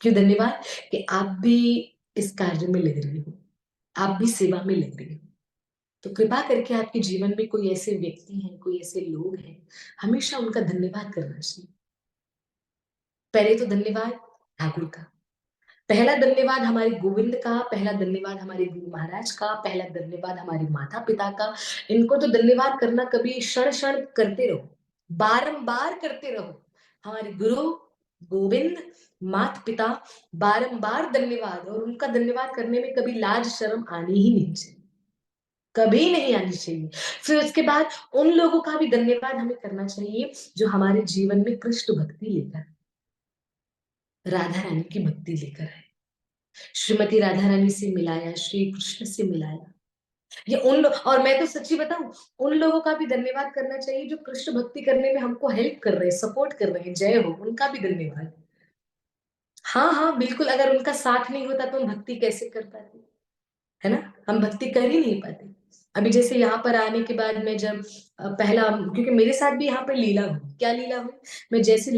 क्यों धन्यवाद? कि आप भी इस कार्य में लग रही हो, आप भी सेवा में लग रही हो। तो कृपा करके आपके जीवन में कोई ऐसे व्यक्ति हैं, कोई ऐसे लोग हैं, हमेशा उनका धन्यवाद करना चाहिए। पहले तो धन्यवाद ठाकुर का, पहला धन्यवाद हमारे गोविंद का, पहला धन्यवाद हमारे गुरु महाराज का, पहला धन्यवाद हमारे माता पिता का। इनको तो धन्यवाद करना कभी क्षण क्षण करते रहो, बारंबार करते रहो। हमारे गुरु गोविंद, माता पिता, बारंबार धन्यवाद, और उनका धन्यवाद करने में कभी लाज शर्म आनी ही नहीं चाहिए, कभी नहीं आनी चाहिए। फिर उसके बाद उन लोगों का भी धन्यवाद हमें करना चाहिए जो हमारे जीवन में कृष्ण भक्ति लेकर, राधा रानी की भक्ति लेकर आए, श्रीमती राधा रानी से मिलाया, श्री कृष्ण से मिलाया। ये और मैं तो सच्ची बताऊं, उन लोगों का भी धन्यवाद करना चाहिए जो कृष्ण भक्ति करने में हमको हेल्प कर रहे हैं, सपोर्ट कर रहे हैं, जय हो, उनका भी धन्यवाद। हाँ हाँ बिल्कुल, अगर उनका साथ नहीं होता तो हम भक्ति कैसे कर पाते, है ना? हम भक्ति कर ही नहीं पाते। अभी जैसे यहाँ पर आने के बाद मैं जब पहला, क्योंकि मेरे साथ भी यहाँ पर लीला हुई, क्या लीला हुई, मैं जैसे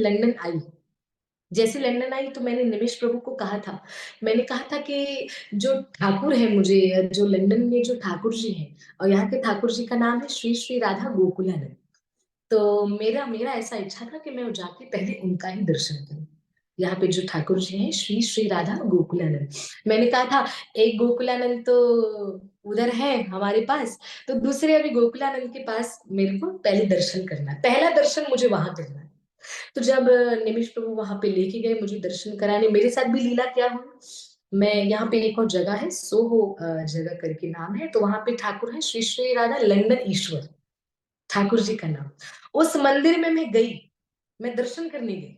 लंदन आई तो मैंने निमिष प्रभु को कहा था, मैंने कहा था कि जो ठाकुर है, मुझे जो लंदन में जो ठाकुर जी हैं, और यहाँ के ठाकुर जी का नाम है श्री श्री राधा गोकुलानंद। तो मेरा मेरा ऐसा इच्छा था कि मैं जाके पहले उनका ही दर्शन करूं। यहाँ पे जो ठाकुर जी हैं श्री श्री राधा गोकुलानंद, मैंने कहा था एक गोकुलानंद तो उधर है हमारे पास, तो दूसरे अभी गोकुलानंद के पास मेरे को पहले दर्शन करना है, पहला दर्शन मुझे वहां करना है। तो जब निमिष प्रभु वहां पे लेके गए मुझे दर्शन कराने, मेरे साथ भी लीला क्या हुई, मैं यहाँ पे एक और जगह है सोहो जगह करके नाम है, तो वहां पे ठाकुर है श्री श्री राधा लंदन ईश्वर, ठाकुर जी का नाम। उस मंदिर में मैं गई, मैं दर्शन करने गई,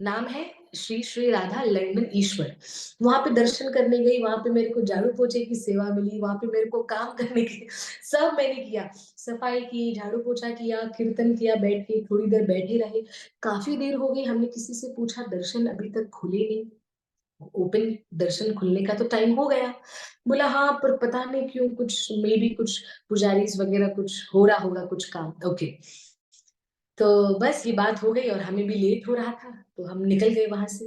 नाम है श्री श्री राधा लंदन ईश्वर। वहां पे दर्शन करने गई, वहां पे मेरे को झाड़ू पोछे की सेवा मिली, वहां पे मेरे को काम करने की, सब मैंने किया, सफाई की, झाड़ू पोछा किया, कीर्तन किया, बैठ के थोड़ी देर बैठे रहे। काफी देर हो गई, हमने किसी से पूछा दर्शन अभी तक खुले नहीं, ओपन दर्शन खुलने का तो टाइम हो गया। बोला हाँ पर पता नहीं क्यों, कुछ मे बी कुछ पुजारी वगैरह कुछ हो रहा होगा कुछ काम, ओके। तो बस ये बात हो गई और हमें भी लेट हो रहा था, तो हम निकल गए वहां से।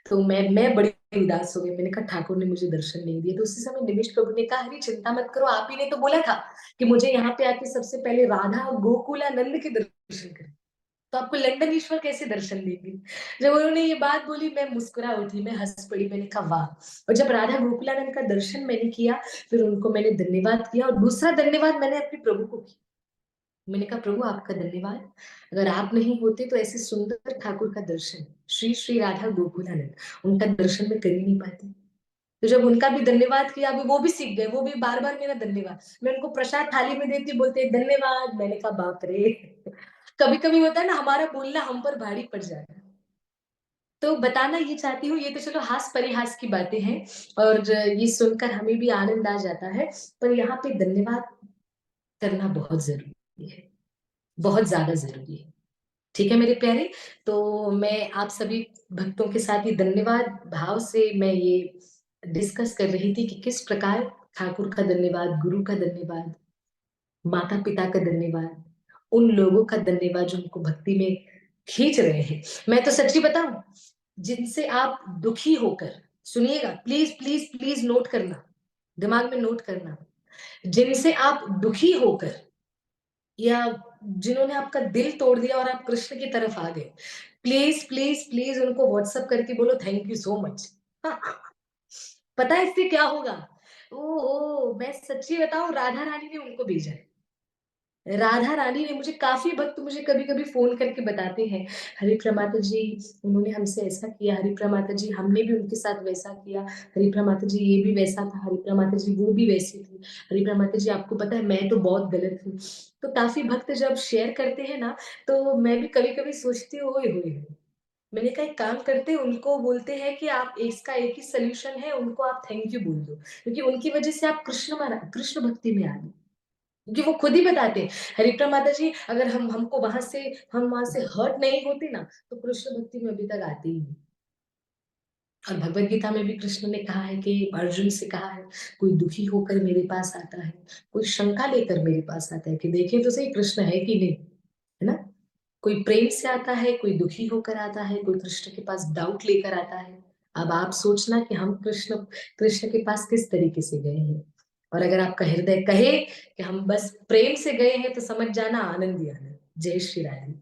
तो मैं बड़ी उदास हो गई, मैंने कहा ठाकुर ने मुझे दर्शन नहीं दिए। तो उसी समय निमिष प्रभु ने कहा, अरे चिंता मत करो, आप ही ने तो बोला था कि मुझे यहाँ पे आके सबसे पहले राधा और गोकुलानंद के दर्शन करें। तो आपको लंदन ईश्वर कैसे दर्शन देंगे? जब उन्होंने ये बात बोली मैं मुस्कुरा उठी, मैं हँस पड़ी, मैंने कहा वाह! और जब राधा गोकुलानंद का दर्शन मैंने किया, फिर उनको मैंने धन्यवाद किया और दूसरा धन्यवाद मैंने अपने प्रभु को किया। मैंने कहा प्रभु आपका धन्यवाद, अगर आप नहीं होते तो ऐसे सुंदर ठाकुर का दर्शन, श्री श्री राधा गोकुलानंद, उनका दर्शन मैं कर ही नहीं पाती। तो जब उनका भी धन्यवाद किया, अभी वो भी सीख गए, वो भी बार-बार मेरा धन्यवाद। मैं उनको प्रसाद थाली में देती, बोलते धन्यवाद, मैंने कहा बाप रे! कभी-कभी होता है ना हमारा बोलना हम पर भारी पड़ जाता है। तो बताना ये चाहती हूँ, ये तो चलो हास-परिहास की बातें हैं और ये सुनकर हमें भी आनंद आ जाता है, पर यहाँ पे धन्यवाद करना बहुत ज़रूरी है, बहुत ज़्यादा ज़रूरी है। ठीक है मेरे प्यारे, तो मैं आप सभी भक्तों के साथ ये धन्यवाद भाव से मैं ये डिस्कस कर रही थी कि किस प्रकार ठाकुर का धन्यवाद, गुरु का धन्यवाद, माता-पिता का धन्यवाद, उन लोगों का धन्यवाद जो हमको भक्ति में खींच रहे हैं। मैं तो सच्ची बताऊँ, जिनसे आप दुखी होकर सुनिएगा प्लीज़, प्लीज़, प्लीज़ नोट करना, दिमाग में नोट करना। जिनसे आप दुखी होकर या जिन्होंने आपका दिल तोड़ दिया और आप कृष्ण की तरफ आ गए, प्लीज़, प्लीज़, प्लीज़ उनको व्हाट्सएप करके बोलो थैंक यू सो मच। पता है इससे क्या होगा? ओहो! मैं सच्ची बताऊँ राधा रानी ने उनको भेजा है। राधा रानी ने मुझे काफ़ी भक्त मुझे कभी-कभी फ़ोन करके बताते हैं, "हरे प्रमाता जी, उन्होंने हमसे ऐसा किया, हरे प्रमाता जी, हमने भी उनके साथ वैसा किया, हरे प्रमाता जी, ये भी वैसा था, हरे प्रमाता जी, वो भी वैसी थी, हरे प्रमाता जी, आपको पता है मैं तो बहुत गलत हूँ।" तो काफ़ी भक्त जब शेयर करते हैं ना, तो मैं भी कभी-कभी सोचती हूँ, ओए होए! मैंने कहा एक काम करते हैं, उनको बोलते हैं कि आप इसका एक ही सॉल्यूशन है, उनको आप थैंक यू बोल दो, क्योंकि उनकी वज़ह से आप कृष्ण भक्ति में आ गए। क्योंकि वो खुद ही बताते हैं, हरिप्रा माता जी अगर हम वहाँ से हर्ट नहीं होते ना, तो कृष्ण भक्ति में अभी तक आते ही नहीं। और भगवद गीता में भी कृष्ण ने कहा है कि अर्जुन से कहा है, कोई दुखी होकर मेरे पास आता है, कोई शंका लेकर मेरे पास आता है कि देखें तो सही कृष्ण है कि नहीं, है ना? कोई प्रेम से आता है, कोई दुखी होकर आता है, कोई कृष्ण के पास डाउट लेकर आता है। अब आप सोचना कि हम कृष्ण कृष्ण के पास किस तरीके से गए हैं। और अगर आपका हृदय कहे कि हम बस प्रेम से गए हैं, तो समझ जाना आनंद ही आनंद। जय श्री राधे।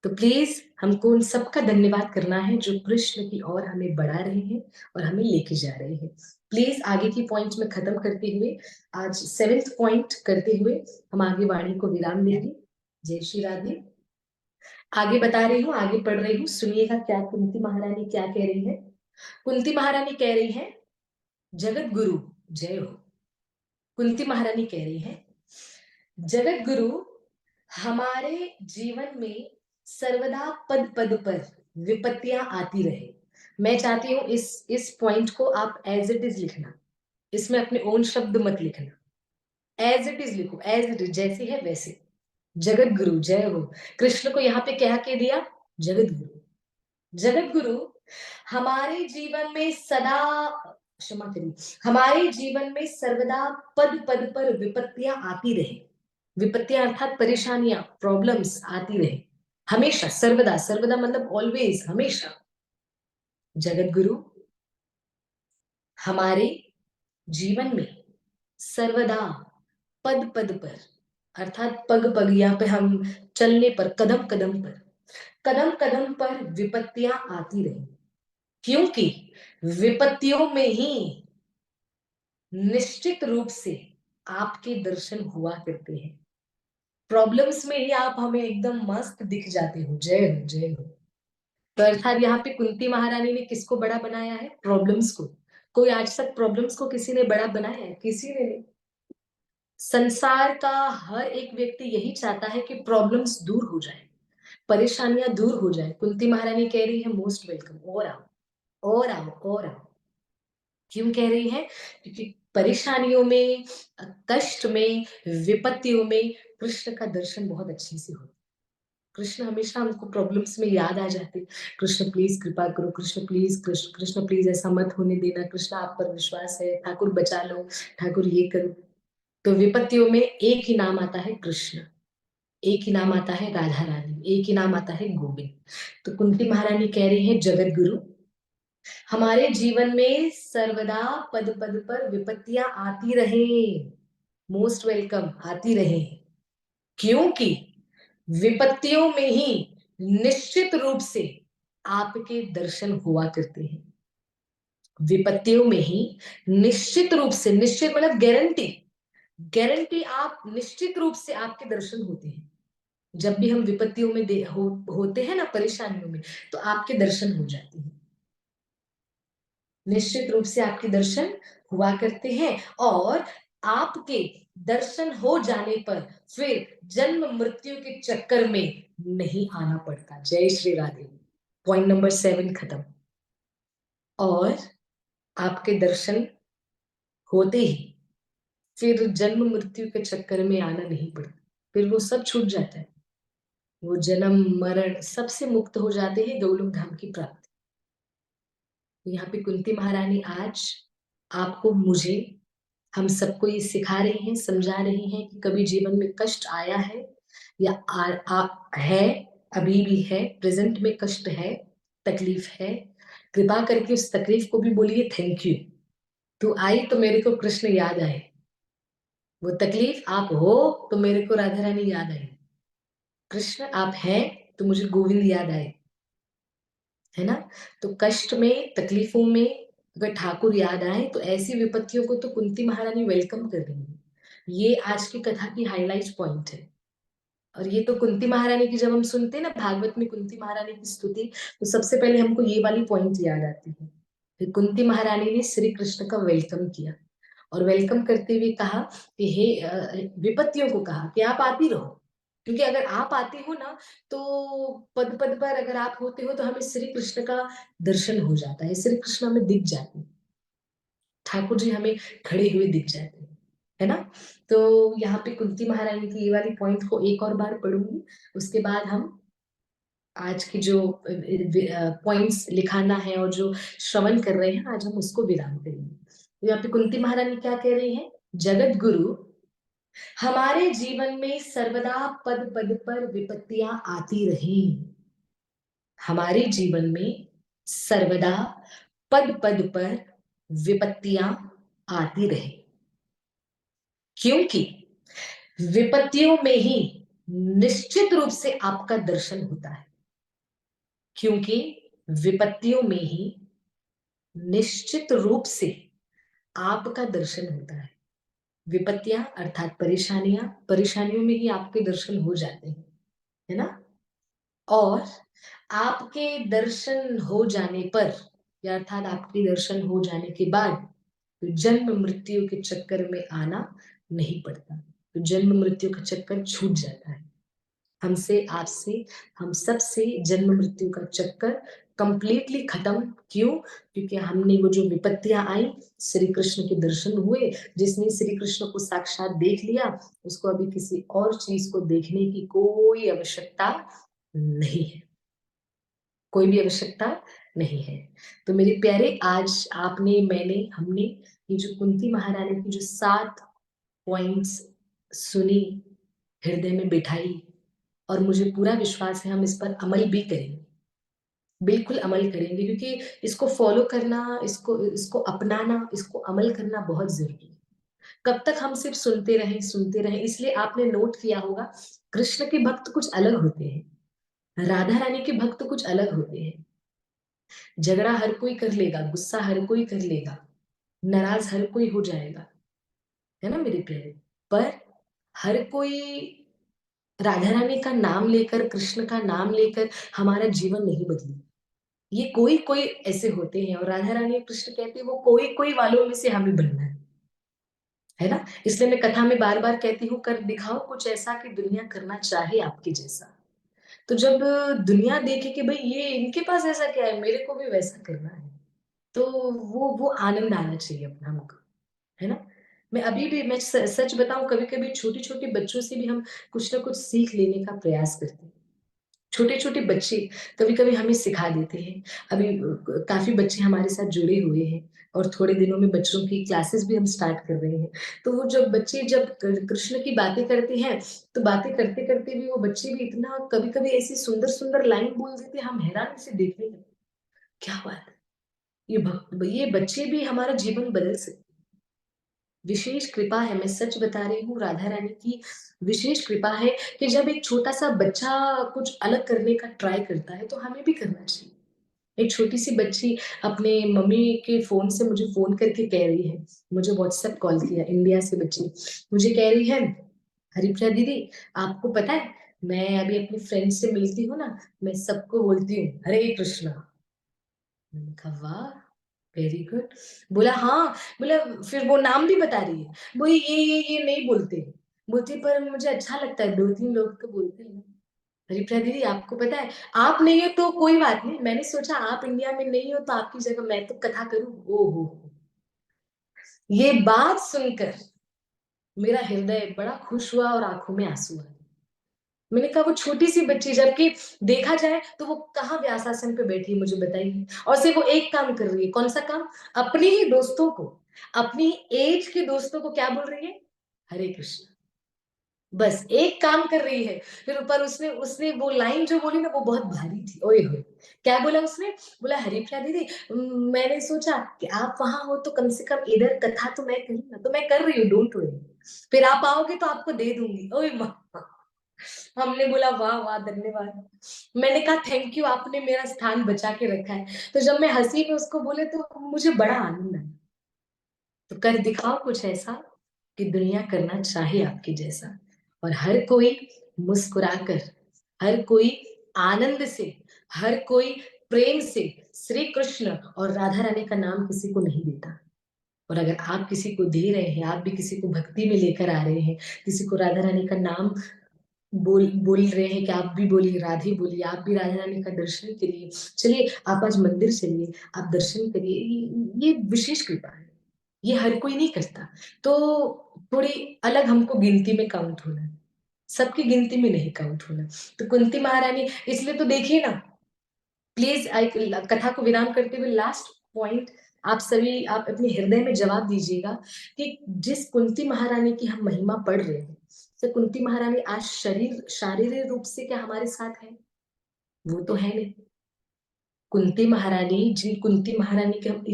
तो प्लीज़ हमको उन सबका धन्यवाद करना है जो कृष्ण की ओर हमें बढ़ा रहे हैं और हमें लेके जा रहे हैं। प्लीज़ आगे की पॉइंट में खत्म करते हुए, आज 7th पॉइंट करते हुए हम आगे वाणी को विराम देंगे। जय श्री राधे। आगे बता रही हूँ, आगे पढ़ रही हूँ, सुनिएगा क्या कुंती महारानी क्या कह रही है। कुंती महारानी कह रही है, जगत गुरु जय हो। कुंती महारानी कह रही है, जगत गुरु हमारे जीवन में सर्वदा पद पद पर विपत्तियां आती रहे। मैं चाहती हूँ इस पॉइंट को आप एज इट इज लिखना, इसमें अपने ओन शब्द मत लिखना, एज इट इज लिखो, एज इट इज जैसे है वैसे। जगत गुरु जय हो। कृष्ण को यहाँ पे क्या कह दिया, जगत गुरु। जगत गुरु हमारे जीवन में सदा, क्षमा करिए, हमारे जीवन में सर्वदा पद पद पर विपत्तियां आती रहे। विपत्तियां अर्थात परेशानियां, प्रॉब्लम्स आती रहे हमेशा, सर्वदा, सर्वदा मतलब ऑलवेज, हमेशा। जगत गुरु हमारे जीवन में सर्वदा पद पद पर, अर्थात पग पग, यहाँ पे हम चलने पर, कदम कदम पर, कदम कदम पर विपत्तियां आती रही, क्योंकि विपत्तियों में ही निश्चित रूप से आपके दर्शन हुआ करते हैं। प्रॉब्लम्स में ही आप हमें एकदम मस्त दिख जाते हो। जय हो, जय हो। तो अर्थात यहाँ पे कुंती महारानी ने किसको बड़ा बनाया है, प्रॉब्लम्स को। कोई आज तक प्रॉब्लम्स को किसी ने बड़ा बनाया है, किसी ने नहीं। संसार का हर एक व्यक्ति यही चाहता है कि प्रॉब्लम्स दूर हो जाए, परेशानियां दूर हो जाए। कुंती महारानी कह रही है मोस्ट वेलकम, और आओ, और आओ, और आओ। क्यों कह रही हैं? क्योंकि परेशानियों में, कष्ट में, विपत्तियों में कृष्ण का दर्शन बहुत अच्छे से होता है। कृष्ण हमेशा हमको प्रॉब्लम्स में याद आ जाते हैं। कृष्ण प्लीज कृपा करो, कृष्ण प्लीज, कृष्ण कृष्ण प्लीज ऐसा मत होने देना, कृष्ण आप पर विश्वास है, ठाकुर बचा लो, ठाकुर ये करो। तो विपत्तियों में एक ही नाम आता है कृष्ण, एक ही नाम आता है राधा रानी, एक ही नाम आता है गोविंद। तो कुंती महारानी कह रही है, जगत गुरु हमारे जीवन में सर्वदा पद पद पर विपत्तियां आती रहे, मोस्ट वेलकम, आती रहे, क्योंकि विपत्तियों में ही निश्चित रूप से आपके दर्शन हुआ करते हैं। विपत्तियों में ही निश्चित रूप से, निश्चित मतलब गारंटी, गारंटी आप निश्चित रूप से आपके दर्शन होते हैं। जब भी हम विपत्तियों में होते हैं ना, परेशानियों में, तो आपके दर्शन हो जाते हैं। निश्चित रूप से आपके दर्शन हुआ करते हैं, और आपके दर्शन हो जाने पर फिर जन्म मृत्यु के चक्कर में नहीं आना पड़ता। जय श्री राधे। पॉइंट नंबर 7 खत्म। और आपके दर्शन होते ही फिर जन्म मृत्यु के चक्कर में आना नहीं पड़ता, फिर वो सब छूट जाता है। वो जन्म मरण सबसे मुक्त हो जाते हैं, गोलोक धाम की प्राप्ति। तो यहाँ पे कुंती महारानी आज आपको, मुझे, हम सबको ये सिखा रही हैं, समझा रही हैं कि कभी जीवन में कष्ट आया है या है, अभी भी है, प्रेजेंट में कष्ट है, तकलीफ है, कृपा करके उस तकलीफ को भी बोलिए थैंक यू। तो आई तो मेरे को कृष्ण याद आए, वो तकलीफ आप हो तो मेरे को राधा रानी याद आई, कृष्ण आप हैं तो मुझे गोविंद याद आए, है ना। तो कष्ट में, तकलीफों में अगर ठाकुर याद आए तो ऐसी विपत्तियों को तो कुंती महारानी वेलकम कर रही है। ये आज की कथा की हाईलाइट पॉइंट है। और ये तो कुंती महारानी की, जब हम सुनते हैं ना भागवत में कुंती महारानी की स्तुति, तो सबसे पहले हमको ये वाली पॉइंट याद आती है। फिर कुंती महारानी ने श्री कृष्ण का वेलकम किया, और वेलकम करते हुए कहा कि हे, विपत्तियों को कहा कि आप आती रहो, क्योंकि अगर आप आते हो ना, तो पद पद पर अगर आप होते हो तो हमें श्री कृष्ण का दर्शन हो जाता है, श्री कृष्ण हमें दिख जाते हैं, ठाकुर जी हमें खड़े हुए दिख जाते हैं, है ना। तो यहाँ पे कुंती महारानी की ये वाली पॉइंट को एक और बार पढ़ूंगी, उसके बाद हम आज की जो पॉइंट्स लिखाना है और जो श्रवण कर रहे हैं आज हम उसको विराम करेंगे। तो यहाँ पे कुंती महारानी क्या कह रही हैं? जगत गुरु, हमारे जीवन में सर्वदा पद पद पर विपत्तियां आती रहें। हमारे जीवन में सर्वदा पद पद पर विपत्तियां आती रहे, क्योंकि विपत्तियों में ही निश्चित रूप से आपका दर्शन होता है। क्योंकि विपत्तियों में ही निश्चित रूप से आपका दर्शन होता है। विपत्तियां अर्थात परेशानियां, परेशानियों में ही आपके दर्शन हो जाते हैं, है ना। और आपके दर्शन हो जाने पर, या अर्थात आपके दर्शन हो जाने के बाद, तो जन्म मृत्यु के चक्कर में आना नहीं पड़ता, तो जन्म मृत्यु का चक्कर छूट जाता है। हमसे, आपसे, हम सब से जन्म मृत्यु का चक्कर कंप्लीटली खत्म। क्यों? क्योंकि हमने वो जो विपत्तियां आई, श्री कृष्ण के दर्शन हुए। जिसने श्री कृष्ण को साक्षात देख लिया, उसको अभी किसी और चीज को देखने की कोई आवश्यकता नहीं है, कोई भी आवश्यकता नहीं है। तो मेरे प्यारे, आज आपने, मैंने, हमने ये जो कुंती महारानी की जो 7 पॉइंट्स सुनी, हृदय में बिठाई, और मुझे पूरा विश्वास है हम इस पर अमल भी करेंगे, बिल्कुल अमल करेंगे, क्योंकि इसको फॉलो करना, इसको इसको अपनाना, इसको अमल करना बहुत जरूरी है। कब तक हम सिर्फ सुनते रहें, सुनते रहें? इसलिए आपने नोट किया होगा, कृष्ण के भक्त कुछ अलग होते हैं, राधा रानी के भक्त कुछ अलग होते हैं। झगड़ा हर कोई कर लेगा, गुस्सा हर कोई कर लेगा, नाराज हर कोई हो जाएगा, है ना मेरे प्यारे। पर हर कोई राधा रानी का नाम लेकर, कृष्ण का नाम लेकर हमारा जीवन नहीं बदले। ये कोई कोई ऐसे होते हैं, और राधा रानी और कृष्ण कहते हैं वो कोई कोई वालों में से हमें बनना है ना। इसलिए मैं कथा में बार बार कहती हूँ, कर दिखाओ कुछ ऐसा कि दुनिया करना चाहे आपके जैसा। तो जब दुनिया देखे कि भाई ये इनके पास ऐसा क्या है, मेरे को भी वैसा करना है, तो वो आनंद आना चाहिए अपना हमको, है ना। मैं अभी भी, मैं सच बताऊं, कभी कभी छोटे छोटे बच्चों से भी हम कुछ ना कुछ सीख लेने का प्रयास करते हैं। छोटे छोटे बच्चे कभी कभी हमें सिखा देते हैं। अभी काफी बच्चे हमारे साथ जुड़े हुए हैं, और थोड़े दिनों में बच्चों की क्लासेस भी हम स्टार्ट कर रहे हैं। तो वो जब बच्चे, जब कृष्ण की बातें करते हैं, तो बातें करते करते भी वो बच्चे भी इतना, कभी कभी ऐसी सुंदर सुंदर लाइन बोल देते हैं, हम हैरान से देखने लगते हैं, क्या बात है, ये बच्चे भी हमारा जीवन बदल सकते हैं। विशेष कृपा है, मैं सच बता रही हूँ, राधा रानी की विशेष कृपा है कि जब एक छोटा-सा बच्चा कुछ अलग करने का ट्राई करता है, तो हमें भी करना चाहिए। एक छोटी-सी बच्ची अपने मम्मी के फ़ोन से मुझे फ़ोन करके कह रही है, मुझे व्हाट्सएप कॉल किया, इंडिया से बच्ची, मुझे कह रही है, "हरिप्रिया दीदी, आपको पता है, मैं अभी अपनी फ्रेंड से मिलती हूँ ना, मैं सबको बोलती हूँ, हरे कृष्णा।" मैंने कहा, "वाह! Very good." बोला, "हाँ।" बोला फिर वो नाम भी बता रही है। बोली, "ये नहीं बोलते।" बोलती, "पर मुझे अच्छा लगता है, 2-3 लोग तो बोलते हैं ना।" हरिप्रिया दीदी, आपको पता है, आप नहीं हो तो कोई बात नहीं, मैंने सोचा आप इंडिया में नहीं हो तो आपकी जगह मैं तो कथा करूँ। ओहो! ये बात सुनकर मेरा हृदय बड़ा खुश हुआ और आँखों में आँसू आ गए। मैंने कहा वो छोटी-सी बच्ची, जबकि देखा जाए तो वो कहाँ व्यासासन पे बैठी है, मुझे बताइए? और सिर्फ़ वो एक काम कर रही है, कौन-सा काम? अपने ही दोस्तों को, अपनी ऐज के दोस्तों को क्या बोल रही है? हरे कृष्ण। बस एक काम कर रही है, फिर ऊपर उसने उसने वो लाइन जो बोली ना वो बहुत भारी थी, ओए होए! क्या बोला उसने? बोला, "हरिप्रिया दीदी, मैंने सोचा कि आप वहाँ हो तो कम से कम इधर कथा तो मैं करूँ ना, तो मैं कर रही हूँ, डोंट वरी। फिर आप आओगे तो आपको दे दूँगी।" ओए माँ! हमने बोला, "वाह, वाह! धन्यवाद।" मैंने कहा, "थैंक यू, आपने मेरा स्थान बचा के रखा है।" तो जब मैं हँसी में उसको बोले तो मुझे बड़ा आनंद आया। तो कर दिखाओ कुछ ऐसा कि दुनिया करना चाहे आपके जैसा, और हर कोई मुस्कुराकर, हर कोई आनंद से, हर कोई प्रेम से श्री कृष्ण और राधा रानी का नाम किसी को नहीं देता। और अगर आप किसी को दे रहे हैं, आप भी किसी को भक्ति में लेकर आ रहे हैं, किसी को राधा रानी का नाम बोल बोल रहे हैं कि आप भी बोलिए, राधे बोलिए, आप भी राधा रानी का दर्शन करिए। चलिए, आप आज मंदिर चलिए, आप दर्शन करिए। ये विशेष कृपा है। ये हर कोई नहीं करता। तो थोड़ी अलग हमको गिनती में काउंट होना है। सबकी गिनती में नहीं काउंट होना। तो कुंती महारानी, इसलिए तो देखिए ना, प्लीज़ कथा को विराम करते हुए लास्ट पॉइंट आप सभी, आप अपने हृदय में जवाब दीजिएगा कि जिस कुंती महारानी की हम महिमा पढ़ रहे हैं, तो कुंती महारानी आज शारीरिक रूप से क्या हमारे साथ है? वो तो है नहीं। कुंती महारानी, जिन कुंती महारानी की हम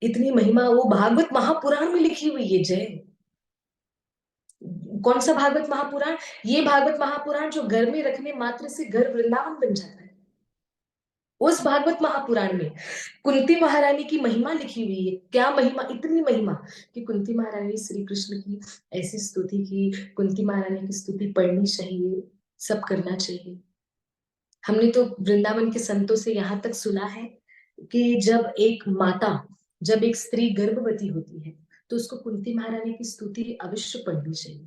इतनी महिमा वो भागवत महापुराण में लिखी हुई है, जय। कौन सा भागवत महापुराण? ये भागवत महापुराण जो घर में रखने मात्र से घर वृंदावन बन जाता है। उस भागवत महापुराण में कुंती महारानी की महिमा लिखी हुई है। क्या महिमा, इतनी महिमा कि कुंती महारानी ने श्री कृष्ण की ऐसी स्तुति की। कुंती महारानी की स्तुति पढ़नी चाहिए, सब करना चाहिए। हमने तो वृंदावन के संतों से यहाँ तक सुना है कि जब एक स्त्री गर्भवती होती है, तो उसको कुंती महारानी की स्तुति अवश्य पढ़नी चाहिए।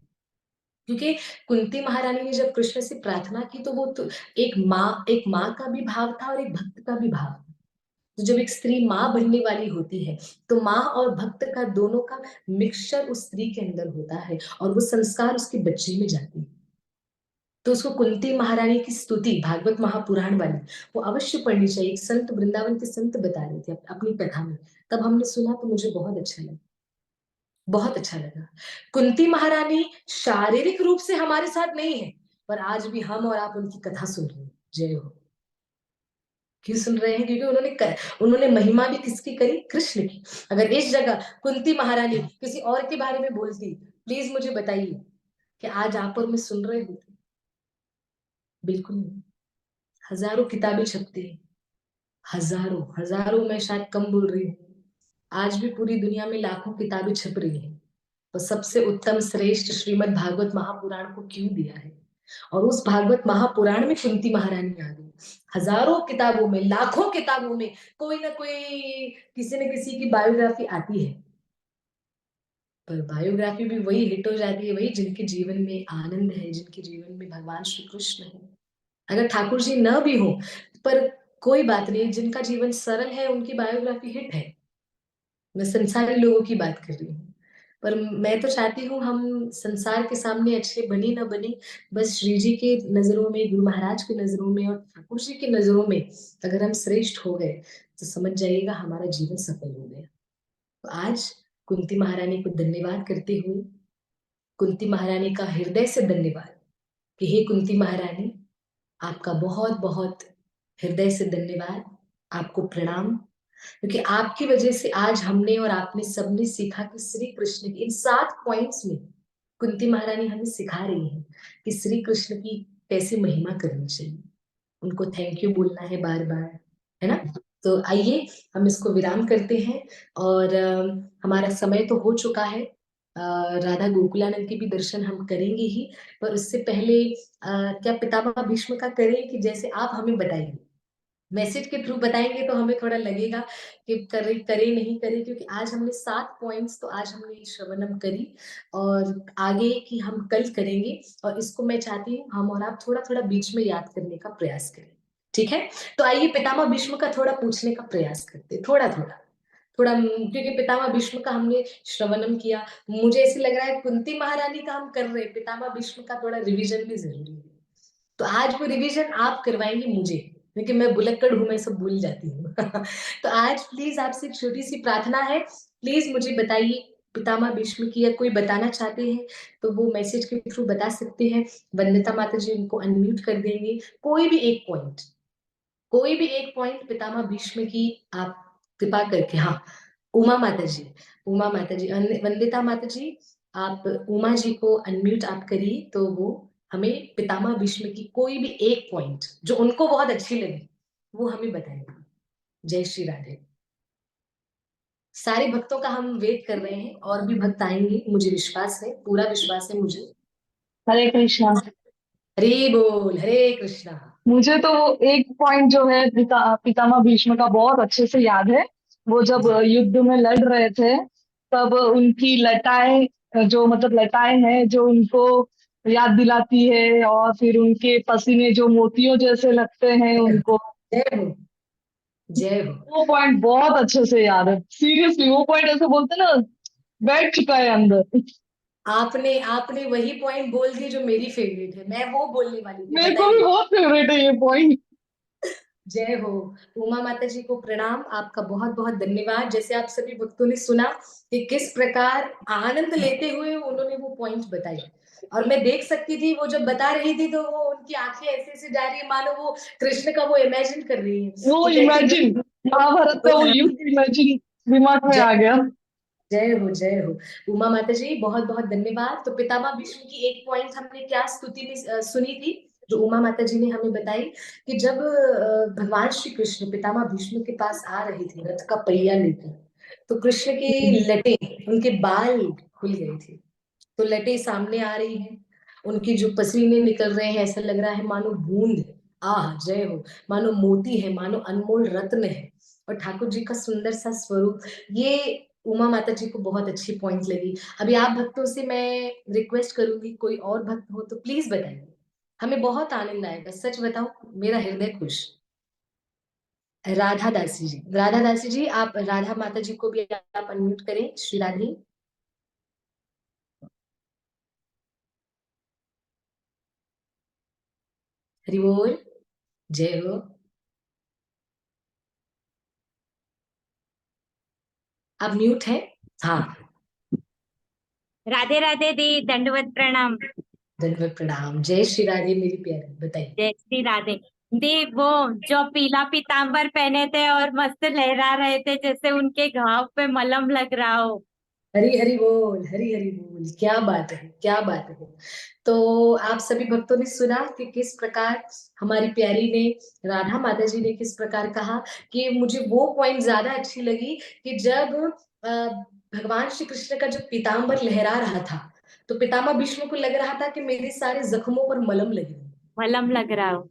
क्योंकि कुंती महारानी ने जब कृष्ण से प्रार्थना की तो वो तो एक माँ का भी भाव था और एक भक्त का भी भाव था। तो जब एक स्त्री माँ बनने वाली होती है, तो माँ और भक्त का दोनों का मिक्सचर उस स्त्री के अंदर होता है और वो संस्कार उसके बच्चे में जाती है। तो उसको कुंती महारानी की स्तुति भागवत महापुराण वाली वो अवश्य पढ़नी चाहिए। एक संत, वृंदावन के संत बता रहे थे अपनी कथा में, तब हमने सुना तो मुझे बहुत अच्छा लगा, बहुत अच्छा लगा। कुंती महारानी शारीरिक रूप से हमारे साथ नहीं है, पर आज भी हम और आप उनकी कथा सुन रहे हैं। जय हो। क्यों सुन रहे हैं? क्योंकि उन्होंने महिमा भी किसकी करी? कृष्ण की। अगर इस जगह कुंती महारानी किसी और के बारे में बोलती, प्लीज मुझे बताइए कि आज आप और मैं सुन रहे होते? बिल्कुल नहीं। हजारों किताबें छपती हैं, हजारों हजारों, मैं शायद कम बोल रही हूँ। आज भी पूरी दुनिया में लाखों किताबें छप रही हैं, तो सबसे उत्तम श्रेष्ठ श्रीमद् भागवत महापुराण को क्यों दिया है? और उस भागवत महापुराण में कुंती महारानी आ गई। हजारों किताबों में, लाखों किताबों में कोई ना कोई, किसी न किसी की बायोग्राफी आती है, पर बायोग्राफी भी वही हिट हो जाती है, वही जिनके जीवन में आनंद है, जिनके जीवन में भगवान श्री कृष्ण है। अगर ठाकुर जी न भी हो, पर कोई बात नहीं, जिनका जीवन सरल है उनकी बायोग्राफी हिट है। मैं संसारी लोगों की बात कर रही हूँ। पर मैं तो चाहती हूँ हम संसार के सामने अच्छे बने ना बने, बस श्री जी के नज़रों में, गुरु महाराज की नज़रों में और ठाकुर जी की नज़रों में अगर हम श्रेष्ठ हो गए, तो समझ जाइएगा हमारा जीवन सफल हो गया। तो आज कुंती महारानी को धन्यवाद करते हुए, कुंती महारानी का हृदय से धन्यवाद कि हे कुंती महारानी, आपका बहुत-बहुत हृदय से धन्यवाद, आपको प्रणाम। क्योंकि आपकी वजह से आज हमने और आपने सबने सीखा कि श्री कृष्ण की इन 7 पॉइंट्स में कुंती महारानी हमें सिखा रही है कि श्री कृष्ण की कैसे महिमा करनी चाहिए, उनको थैंक यू बोलना है बार बार, है ना। तो आइए हम इसको विराम करते हैं, और हमारा समय तो हो चुका है। राधा गोकुलानंद के भी दर्शन हम करेंगे ही, पर उससे पहले क्या पितामह भीष्म का करें कि जैसे आप हमें बताइए, मैसेज के थ्रू बताएंगे तो हमें थोड़ा लगेगा कि करे करे नहीं करे, क्योंकि आज हमने 7 पॉइंट्स तो आज हमने श्रवणम करी, और आगे की हम कल करेंगे, और इसको मैं चाहती हूँ हम और आप थोड़ा थोड़ा बीच में याद करने का प्रयास करें, ठीक है। तो आइए पितामह भीष्म का थोड़ा पूछने का प्रयास करते हैं, थोड़ा थोड़ा थोड़ा, क्योंकि पितामह भीष्म का हमने श्रवणम किया, मुझे ऐसे लग रहा है कुंती महारानी का हम कर रहे हैं, पितामह भीष्म का थोड़ा रिविजन भी जरूरी है। तो आज वो रिवीजन आप करवाएंगे मुझे, क्योंकि मैं बुलक्कड़ हूं, मैं सब भूल जाती हूँ तो आज प्लीज आपसे एक छोटी सी प्रार्थना है, प्लीज मुझे बताइए पितामह भीष्म की, या कोई बताना चाहते हैं तो वो मैसेज के थ्रू बता सकते हैं। वंदिता माता जी उनको अनम्यूट कर देंगे। कोई भी एक पॉइंट, कोई भी एक पॉइंट पितामह भीष्म की आप कृपा करके, हाँ उमा माता जी, उमा माता जी, वंदिता माता जी, आप उमा जी को अनम्यूट आप करिए, तो वो हमें पितामह भीष्म की कोई भी एक पॉइंट जो उनको बहुत अच्छी लगी वो हमें बताएंगे। जय श्री राधे। सारे भक्तों का हम वेट कर रहे हैं, और भी भक्त आएंगे, मुझे विश्वास है, पूरा विश्वास है मुझे। हरे कृष्णा। हरे बोल, हरे कृष्णा। मुझे तो एक पॉइंट जो है पितामह भीष्म का बहुत अच्छे से याद है। वो जब जी, युद्ध में लड़ रहे थे, तब उनकी लटाएं, जो मतलब लटाएं हैं जो उनको याद दिलाती है, और फिर उनके पसीने जो मोतियों जैसे लगते हैं जय हो, उनको। जय हो, जय हो। वो पॉइंट बहुत अच्छे से याद है, सीरियसली वो पॉइंट ऐसे बोलते हैं ना, बैठ चुका है अंदर। आपने आपने वही पॉइंट बोल दी जो मेरी फेवरेट है, मैं वो बोलने वाली थी, मेरे को भी बताइए। बहुत फेवरेट है ये पॉइंट। जय हो। उमा माता जी को प्रणाम, आपका बहुत बहुत धन्यवाद। जैसे आप सभी भक्तों ने सुना कि किस प्रकार आनंद लेते हुए उन्होंने वो पॉइंट बताई, और मैं देख सकती थी वो जब बता रही थी तो वो उनकी आंखें ऐसे ऐसे जा रही है, मानो वो कृष्ण का वो इमेजिन कर रही है, वो वो कहती है इमेजिन, महाभारत का वो युद्ध इमेजिन दिमाग में जय, आ गया। जय हो, जय हो। उमा माता जी बहुत बहुत धन्यवाद। तो पितामह भीष्म की एक पॉइंट हमने क्या स्तुति में सुनी थी, जो उमा माता जी ने हमें बताई, कि जब भगवान श्री कृष्ण पितामह भीष्म के पास आ रहे थे रथ का पहिया लेकर, तो कृष्ण के लटे, उनके बाल खुल गए थे, तो लटे सामने आ रही हैं, उनकी जो पसीने निकल रहे हैं, ऐसा लग रहा है मानो बूंद है, आह जय हो, मानो मोती है, मानो अनमोल रत्न है, और ठाकुर जी का सुंदर सा स्वरूप। ये उमा माता जी को बहुत अच्छी पॉइंट लगी। अभी आप भक्तों से मैं रिक्वेस्ट करूंगी, कोई और भक्त हो तो प्लीज बताइए, हमें बहुत आनंद आएगा, सच बताओ मेरा हृदय खुश। राधा दासी जी, राधा दासी जी, आप राधा माता जी को भी आप अनम्यूट करें, श्री राधे। हरि बोल, जय हो। आप म्यूट है, हाँ। राधे राधे दी, दंडवत प्रणाम। दंडवत प्रणाम। जय श्री राधे मेरी प्यारी, बताइए। जय श्री राधे दी। वो जो पीला पीतांबर पहने थे और मस्त लहरा रहे थे, जैसे उनके घाव पे मलहम लग रहा हो। हरी हरी बोल, हरी हरी बोल, क्या बात है, क्या बात है। तो आप सभी भक्तों ने सुना कि किस प्रकार हमारी प्यारी ने, राधा माता जी ने किस प्रकार कहा कि मुझे वो पॉइंट ज्यादा अच्छी लगी, कि जब अ, भगवान श्री कृष्ण का जो पीताम्बर लहरा रहा था, तो पितामह भीष्म को लग रहा था कि मेरे सारे जख्मों पर मलहम लगी। मलहम लग रहा हो।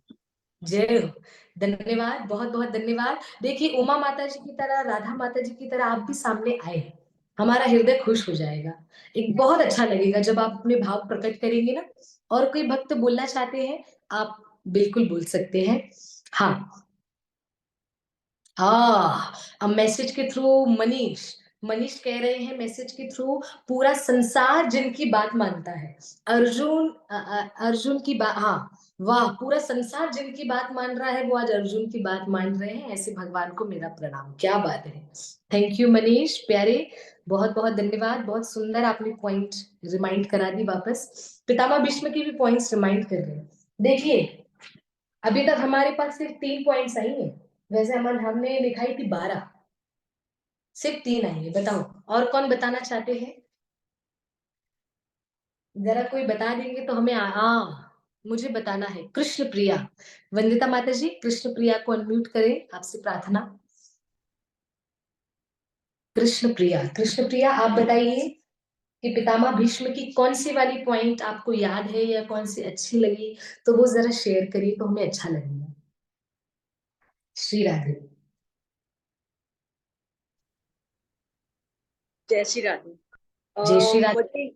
जय हो। धन्यवाद, बहुत बहुत धन्यवाद। देखिए उमा माता जी की तरह, राधा माता जी की तरह आप भी सामने आए, हमारा हृदय खुश हो जाएगा, एक बहुत अच्छा लगेगा जब आप अपने भाव प्रकट करेंगे ना। और कोई भक्त बोलना चाहते हैं, आप बिल्कुल बोल सकते हैं। हाँ, अब मैसेज के थ्रू मनीष, मनीष कह रहे हैं मैसेज के थ्रू, पूरा संसार जिनकी बात मानता है, अर्जुन अर्जुन की बात, हाँ वाह, पूरा संसार जिनकी बात मान रहा है वो आज अर्जुन की बात मान रहे हैं, ऐसे भगवान को मेरा प्रणाम, क्या बात है। थैंक यू मनीष प्यारे, बहुत बहुत धन्यवाद, बहुत सुंदर आपने पॉइंट रिमाइंड करा दी वापस। पितामह भीष्म की भी पॉइंट्स रिमाइंड कर रहे हैं। देखिए अभी तक हमारे पास सिर्फ 3 पॉइंट्स आई हैं, वैसे हमने लिखाई थी 12, सिर्फ 3 आई है, बताओ और कौन बताना चाहते हैं? जरा कोई बता देंगे तो हमें मुझे बताना है। कृष्ण प्रिया, वंदिता माता जी कृष्ण प्रिया को अनम्यूट करें, आपसे प्रार्थना। कृष्ण प्रिया आप बताइए कि पितामह भीष्म की कौन सी वाली पॉइंट आपको याद है या कौन सी अच्छी लगी, तो वो जरा शेयर करिए तो हमें अच्छा लगेगा। श्री राधे। जय श्री राधे। जय श्री राधे। मुझे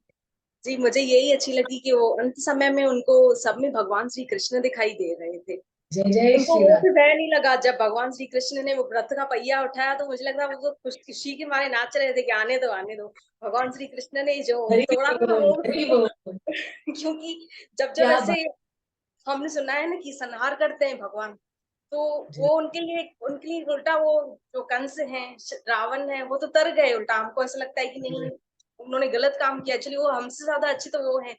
जी मुझे यही अच्छी लगी कि वो अंत समय में उनको सब में भगवान श्री कृष्ण दिखाई दे रहे थे। जय जय उनको श्री वो राधे। भी वह नहीं लगा जब भगवान श्री कृष्ण ने वो रथ का पहिया उठाया, तो मुझे लग रहा वो तो खुशी के मारे नाच रहे थे कि आने दो आने दो। भगवान श्री कृष्ण ने जो हरि तोड़ा था बोल, वो हरि बोल। क्योंकि जब जब क्या ऐसे बात। हमने सुना है ना कि संहार करते हैं भगवान, तो जय वो उनके लिए उल्टा वो जो कंस है, रावण है, वो तो तर गए उल्टा। हमको ऐसा लगता है कि नहीं, उन्होंने गलत काम किया। एक्चुअली वो हमसे ज्यादा अच्छे तो वो है,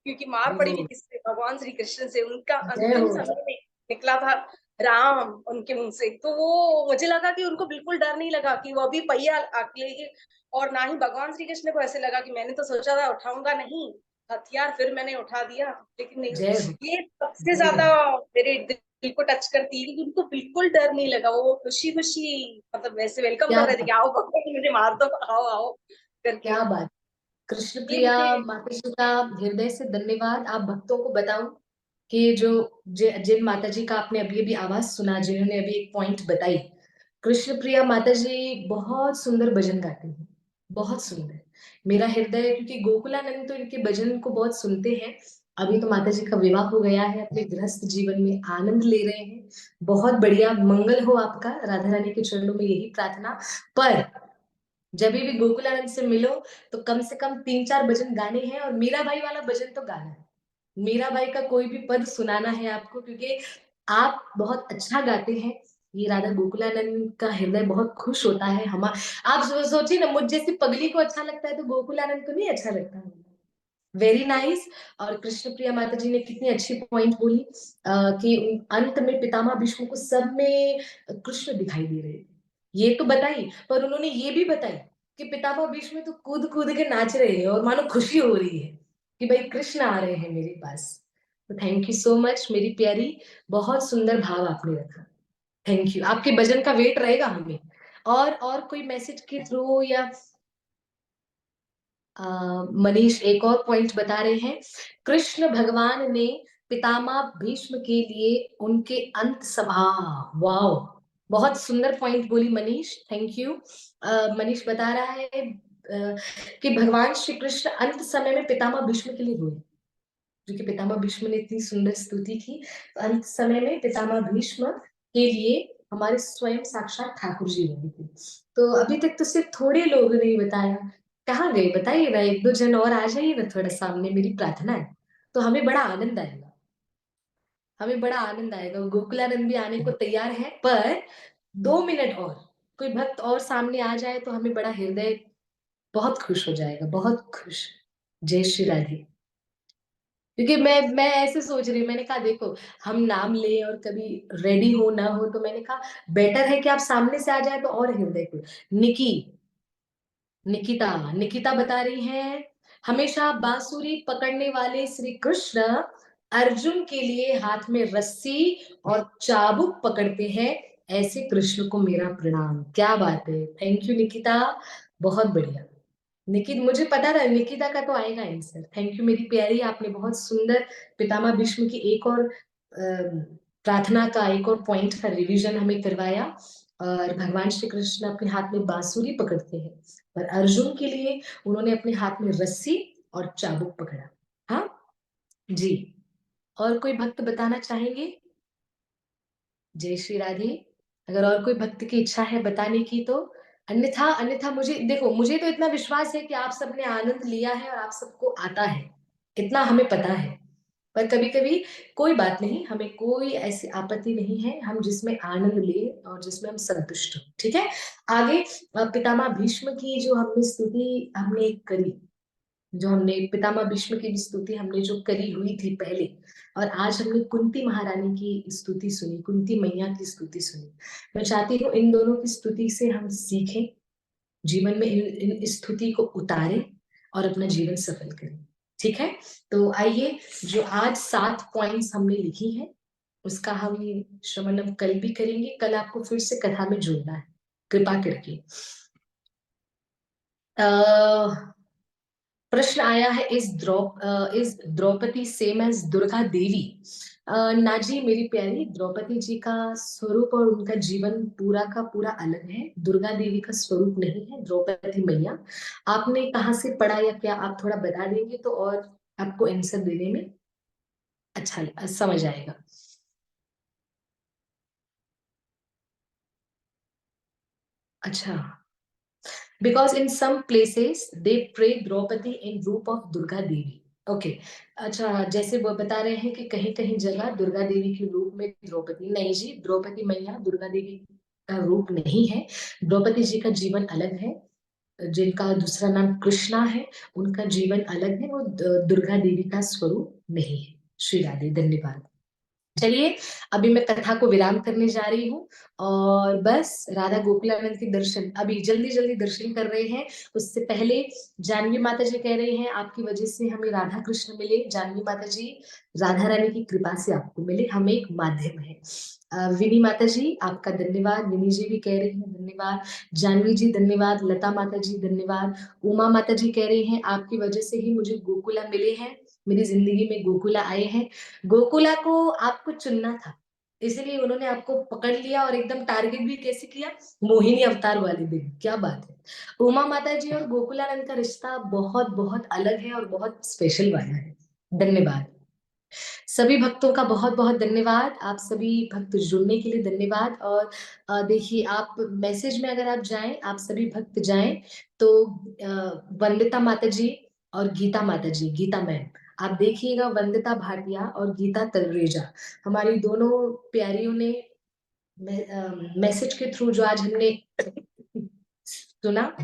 क्योंकि मार जय पड़ी भी हो, किससे, भगवान श्री कृष्ण से। उनका जय अंतिम हो। समय में निकला था राम उनके मुंह से। तो वो मुझे लगा कि उनको बिल्कुल डर नहीं लगा कि वो अभी पहिया लेगी। और ना ही भगवान श्री कृष्ण को ऐसे लगा कि मैंने तो सोचा था उठाऊंगा नहीं हथियार, फिर मैंने उठा दिया, लेकिन नहीं। जय हो, ये सबसे जय ज्यादा हो। मेरे दिल को टच करती है कि उनको बिल्कुल डर नहीं लगा। वो खुशी खुशी मतलब वैसे वेलकम क्या कर रहे थे बात, कि आओ भगवान मुझे मार दो, आओ आओ करके। क्या बात। कृष्ण ये प्रिया मुझे माता का हृदय से धन्यवाद। आप भक्तों को बताऊं कि जो जिन माता जी का आपने अभी अभी आवाज सुना, जिन्होंने अभी एक पॉइंट बताई, कृष्ण प्रिया माता जी बहुत सुंदर भजन गाती हैं, बहुत सुंदर। मेरा हृदय, क्योंकि गोकुलानंद तो इनके भजन को बहुत सुनते हैं। अभी तो माता जी का विवाह हो गया है, अपने गृहस्थ जीवन में आनंद ले रहे हैं। बहुत बढ़िया, मंगल हो आपका, राधा रानी के चरणों में यही प्रार्थना। पर जब भी गोकुलानंद से मिलो तो कम से कम 3-4 भजन गाने हैं, और मीरा भाई वाला भजन तो गाना है। मीरा बाई का कोई भी पद सुनाना है आपको, क्योंकि आप बहुत अच्छा गाते हैं। ये राधा गोकुलानंद का हृदय बहुत खुश होता है। हम आप सोचिए ना, मुझ जैसी पगली को अच्छा लगता है तो गोकुलानंद को नहीं अच्छा लगता। Very nice. और कृष्ण प्रिया माता जी ने कितनी अच्छी पॉइंट बोली कि अंत में पितामह भीष्म को सब में कृष्ण दिखाई दे रहे थे। ये तो बताई, पर उन्होंने ये भी बताई कि पितामह भीष्म तो कूद कूद के नाच रहे हैं और मानो खुशी हो रही है कि भाई कृष्ण आ रहे हैं मेरे पास। तो थैंक यू सो मच मेरी प्यारी, बहुत सुंदर भाव आपने रखा। थैंक यू, आपके भजन का वेट रहेगा हमें। और कोई मैसेज के थ्रू या मनीष एक और पॉइंट बता रहे हैं, कृष्ण भगवान ने पितामह भीष्म के लिए उनके अंत सभा। वाओ, बहुत सुंदर पॉइंट बोली मनीष, थैंक यू। मनीष बता रहा है कि भगवान श्री कृष्ण अंत समय में पितामह भीष्म के लिए रोए, क्योंकि पितामह भीष्म ने इतनी सुंदर स्तुति की। तो अंत समय में पितामह भीष्म के लिए हमारे स्वयं साक्षात ठाकुर जी रोए थे। तो अभी तक तो सिर्फ थोड़े लोगों ने बताया, कहाँ गए बताइए ना, 1-2 जन और आ जाइए ना थोड़ा सामने, मेरी प्रार्थना है। तो हमें बड़ा आनंद आएगा, हमें बड़ा आनंद आएगा। गोकुलानंद भी आने को तैयार है, पर 2 मिनट और कोई भक्त और सामने आ जाए तो हमें बड़ा हृदय बहुत खुश हो जाएगा, बहुत खुश। जय श्री राधे। क्योंकि मैं ऐसे सोच रही हूँ, मैंने कहा देखो, हम नाम ले और कभी रेडी हो ना हो, तो मैंने कहा बेटर है कि आप सामने से आ जाए तो और हृदय को। निकिता निकिता बता रही हैं, हमेशा बांसुरी पकड़ने वाले श्री कृष्ण अर्जुन के लिए हाथ में रस्सी और चाबुक पकड़ते हैं, ऐसे कृष्ण को मेरा प्रणाम। क्या बात है, थैंक यू निकिता, बहुत बढ़िया। मुझे पता था निकिता का तो आएगा आंसर। थैंक यू मेरी प्यारी, आपने बहुत सुंदर पितामह भीष्म की एक और प्रार्थना का एक और पॉइंट का रिवीजन हमें करवाया। और भगवान श्री कृष्ण अपने हाथ में बांसुरी पकड़ते हैं, पर अर्जुन के लिए उन्होंने अपने हाथ में रस्सी और चाबुक पकड़ा। हाँ जी, और कोई भक्त बताना चाहेंगे? जय श्री राधे। अगर और कोई भक्त की इच्छा है बताने की तो, अन्यथा अन्यथा मुझे देखो, मुझे तो इतना विश्वास है कि आप सबने आनंद लिया है और आप सबको आता है, इतना हमें पता है। पर कभी कभी कोई बात नहीं, हमें कोई ऐसी आपत्ति नहीं है, हम जिसमें आनंद ले और जिसमें हम संतुष्ट हो। ठीक है, आगे पितामह भीष्म की जो हमने स्तुति हमने करी, जो हमने पितामह भीष्म की स्तुति हमने जो करी हुई थी पहले, और आज हमने कुंती महारानी की स्तुति सुनी, कुंती मैया की स्तुति सुनी। मैं चाहती हूँ इन दोनों की स्तुति से हम सीखें, जीवन में इन स्तुति को उतारें और अपना जीवन सफल करें। ठीक है, तो आइए, जो आज 7 पॉइंट्स हमने लिखी हैं उसका हम श्रवणम कल भी करेंगे। कल आपको फिर से कथा में जुड़ना है, कृपा करके। प्रश्न आया है, is Draupadi same as Durga Devi? ना जी मेरी प्यारी, द्रौपदी जी का स्वरूप और उनका जीवन पूरा का पूरा अलग है। दुर्गा देवी का स्वरूप नहीं है द्रौपदी मैया। आपने कहाँ से पढ़ा या क्या, आप थोड़ा बता देंगे तो और आपको आंसर देने में अच्छा समझ आएगा। अच्छा, because in some places they pray Draupadi in roop of Durga Devi. Okay, अच्छा, जैसे वो बता रहे हैं कि कहीं कहीं जगह दुर्गा देवी के रूप में द्रौपदी, नहीं जी, द्रौपदी मैया दुर्गा देवी का रूप नहीं है। द्रौपदी जी का जीवन अलग है, जिनका दूसरा नाम कृष्णा है, उनका जीवन अलग है, वो दुर्गा देवी का स्वरूप नहीं है। श्री राधे, धन्यवाद। चलिए, अभी मैं कथा को विराम करने जा रही हूँ और बस राधा गोकुलानंद के दर्शन अभी जल्दी जल्दी दर्शन कर रहे हैं। उससे पहले जानवी माता जी कह रही हैं, आपकी वजह से हमें राधा कृष्ण मिले। जानवी माता जी, राधा रानी की कृपा से आपको मिले, हम एक माध्यम है। विनी माता जी, आपका धन्यवाद। विनी जी भी कह रही हैं धन्यवाद। जानवी जी धन्यवाद। लता माता जी धन्यवाद। उमा माता जी कह रही हैं, आपकी वजह से ही मुझे गोकुला मिले हैं, मेरी जिंदगी में गोकुला आए हैं। गोकुला को आपको चुनना था, इसलिए उन्होंने आपको पकड़ लिया और एकदम टारगेट भी कैसे किया, मोहिनी अवतार वाले दिन। क्या बात है। उमा माता जी और गोकुलानंद का रिश्ता बहुत बहुत अलग है और बहुत स्पेशल वाला है। धन्यवाद सभी भक्तों का, बहुत बहुत धन्यवाद। आप सभी भक्त जुड़ने के लिए धन्यवाद। और देखिए, आप मैसेज में अगर आप जाएं, आप सभी भक्त जाएं तो वंदिता माता जी और गीता माता जी, गीता मैम, आप देखिएगा, वंदिता भाटिया और गीता तलरेजा, हमारी दोनों प्यारियों ने मैसेज के थ्रू जो आज हमने सुना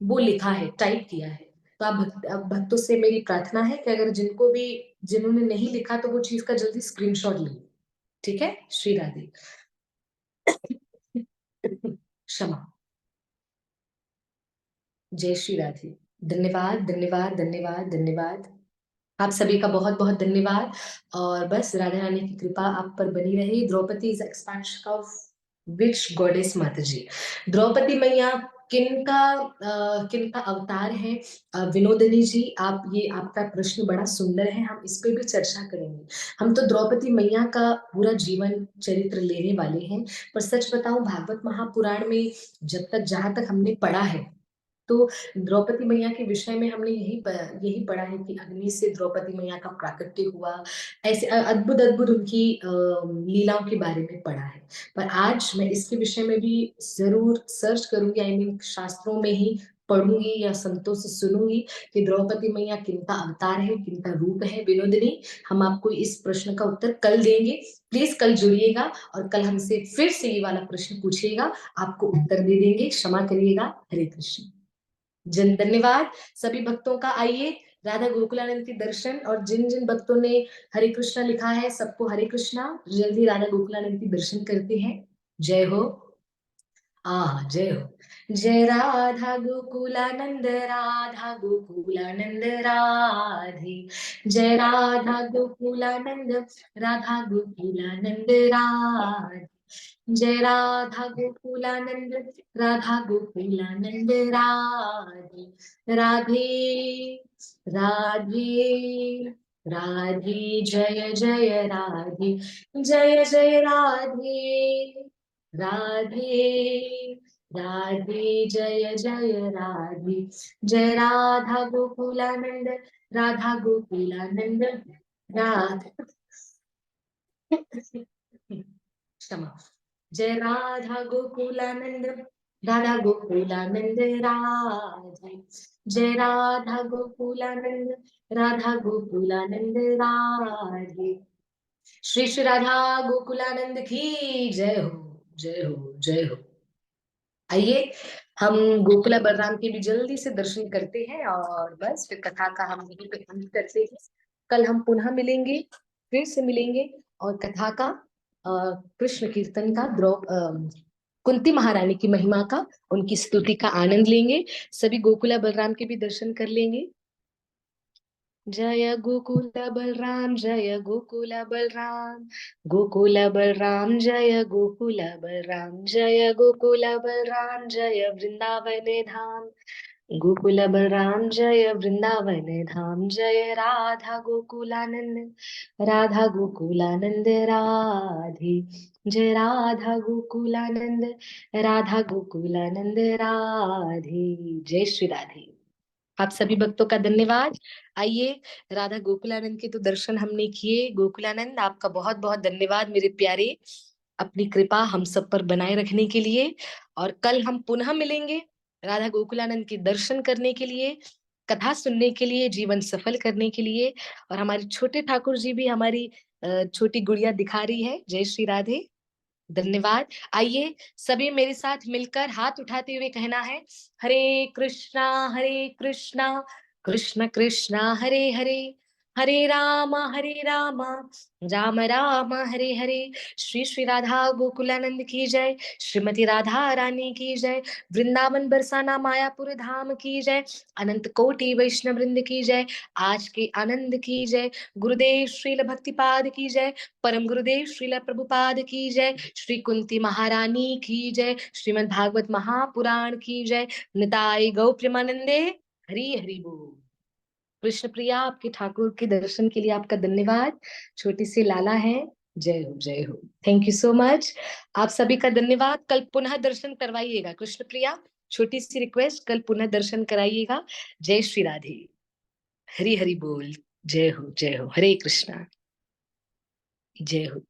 वो लिखा है, टाइप किया है। तो आप भक्तों से मेरी प्रार्थना है कि अगर जिन्होंने नहीं लिखा तो वो चीज का जल्दी स्क्रीनशॉट ले। ठीक है, श्री राधे। क्षमा, जय श्री राधे। धन्यवाद धन्यवाद धन्यवाद धन्यवाद, आप सभी का बहुत बहुत धन्यवाद। और बस राधा रानी की कृपा आप पर बनी रहे। Draupadi is expansion of which goddess Mata ji? Draupadi मैया किनका अवतार है? विनोदिनी जी, आप ये आपका प्रश्न बड़ा सुंदर है, हम इस पे भी चर्चा करेंगे। हम तो द्रौपदी मैया का पूरा जीवन चरित्र लेने वाले हैं, पर सच बताऊं, भागवत महापुराण में जब तक जहां तक हमने पढ़ा है, तो द्रौपदी मैया के विषय में हमने यही पढ़ा है कि अग्नि से द्रौपदी मैया का प्राकट्य हुआ। ऐसे अद्भुत अद्भुत उनकी लीलाओं के बारे में पढ़ा है। पर आज मैं इसके विषय में भी जरूर सर्च करूंगी, आई मीन शास्त्रों में ही पढ़ूंगी या संतों से सुनूंगी कि द्रौपदी मैया किनका अवतार है, किनका रूप है। विनोदिनी, हम आपको इस प्रश्न का उत्तर कल देंगे, प्लीज कल जुड़िएगा और कल हमसे फिर से ये वाला प्रश्न पूछिएगा, आपको उत्तर दे देंगे। क्षमा करिएगा। हरे कृष्ण। धन्यवाद सभी भक्तों का। आइए, राधा गोकुलानंद के दर्शन, और जिन जिन भक्तों ने हरे कृष्णा लिखा है सबको हरे कृष्णा। जल्दी राधा गोकुलानंद के दर्शन करते हैं। जय हो, जय हो। जय राधा गोकुलानंद, राधा गोकुलानंद राधे। जय राधा गोकुलानंद, राधा गोकुलानंद राधे। जय राधा गोकुलानंद, राधा गोकुलानंद राधे। राधे राधे राधे, जय जय राधे, जय जय राधे राधे राधे, जय जय राधे। जय राधा गोकुलानंद, राधा गोकुलानंद राधे। क्षमा। जय राधा गोकुलानंद, राधा गोकुलानंद राधे। जय राधा गोकुलानंद, राधा गोकुलानंद राधे। श्री श्री राधा गोकुलानंद की जय हो, जय हो, जय हो। आइए, हम गोकुला बलराम के भी जल्दी से दर्शन करते हैं और बस फिर कथा का हम यहीं पे अंत करते हैं। कल हम पुनः मिलेंगे, फिर से मिलेंगे और कथा का कृष्ण कीर्तन का कुंती महारानी की महिमा का, उनकी स्तुति का आनंद लेंगे। सभी गोकुला बलराम के भी दर्शन कर लेंगे। जय गोकुल बलराम, जय गोकुल बलराम, गोकुल बलराम जय गोकुल बलराम, जय गोकुल बलराम जय वृंदावन धाम, गोकुल बलराम जय वृंदावन धाम, जय राधा गोकुलानंद, राधा गोकुलानंद राधे, जय राधा गोकुलानंद, राधा गोकुलानंद राधे। जय श्री राधे। आप सभी भक्तों का धन्यवाद। आइए, राधा गोकुलानंद के तो दर्शन हमने किए। गोकुलानंद, आपका बहुत बहुत धन्यवाद मेरे प्यारे, अपनी कृपा हम सब पर बनाए रखने के लिए। और कल हम पुनः मिलेंगे राधा गोकुलानंद के दर्शन करने के लिए, कथा सुनने के लिए, जीवन सफल करने के लिए। और हमारे छोटे ठाकुर जी भी हमारी छोटी गुड़िया दिखा रही है। जय श्री राधे, धन्यवाद। आइए सभी मेरे साथ मिलकर हाथ उठाते हुए कहना है, हरे कृष्णा कृष्ण कृष्णा हरे हरे, हरे राम राम राम हरे हरे। श्री श्री राधा गोकुलानंद की जय, श्रीमती राधा रानी की जय, वृंदावन बरसाना मायापुर धाम की जय, अनंत कोटि वैष्णव वृंद की जय, आज के आनंद की जय, गुरुदेव श्रील भक्तिपाद की जय, परम गुरुदेव श्रील प्रभुपाद की जय, श्री कुंती महारानी की जय, श्रीमद् भागवत महापुराण की जय, निताई गौ प्रेमानंदे, हरि हरि बोल। कृष्ण प्रिया, आपके ठाकुर के दर्शन के लिए आपका धन्यवाद। छोटी सी लाला है, जय हो जय हो। थैंक यू सो मच, आप सभी का धन्यवाद। कल पुनः दर्शन करवाइएगा। कृष्ण प्रिया, छोटी सी रिक्वेस्ट, कल पुनः दर्शन कराइएगा। जय श्री राधे, हरि हरि बोल। जय हो जय हो, हरे कृष्णा, जय हो।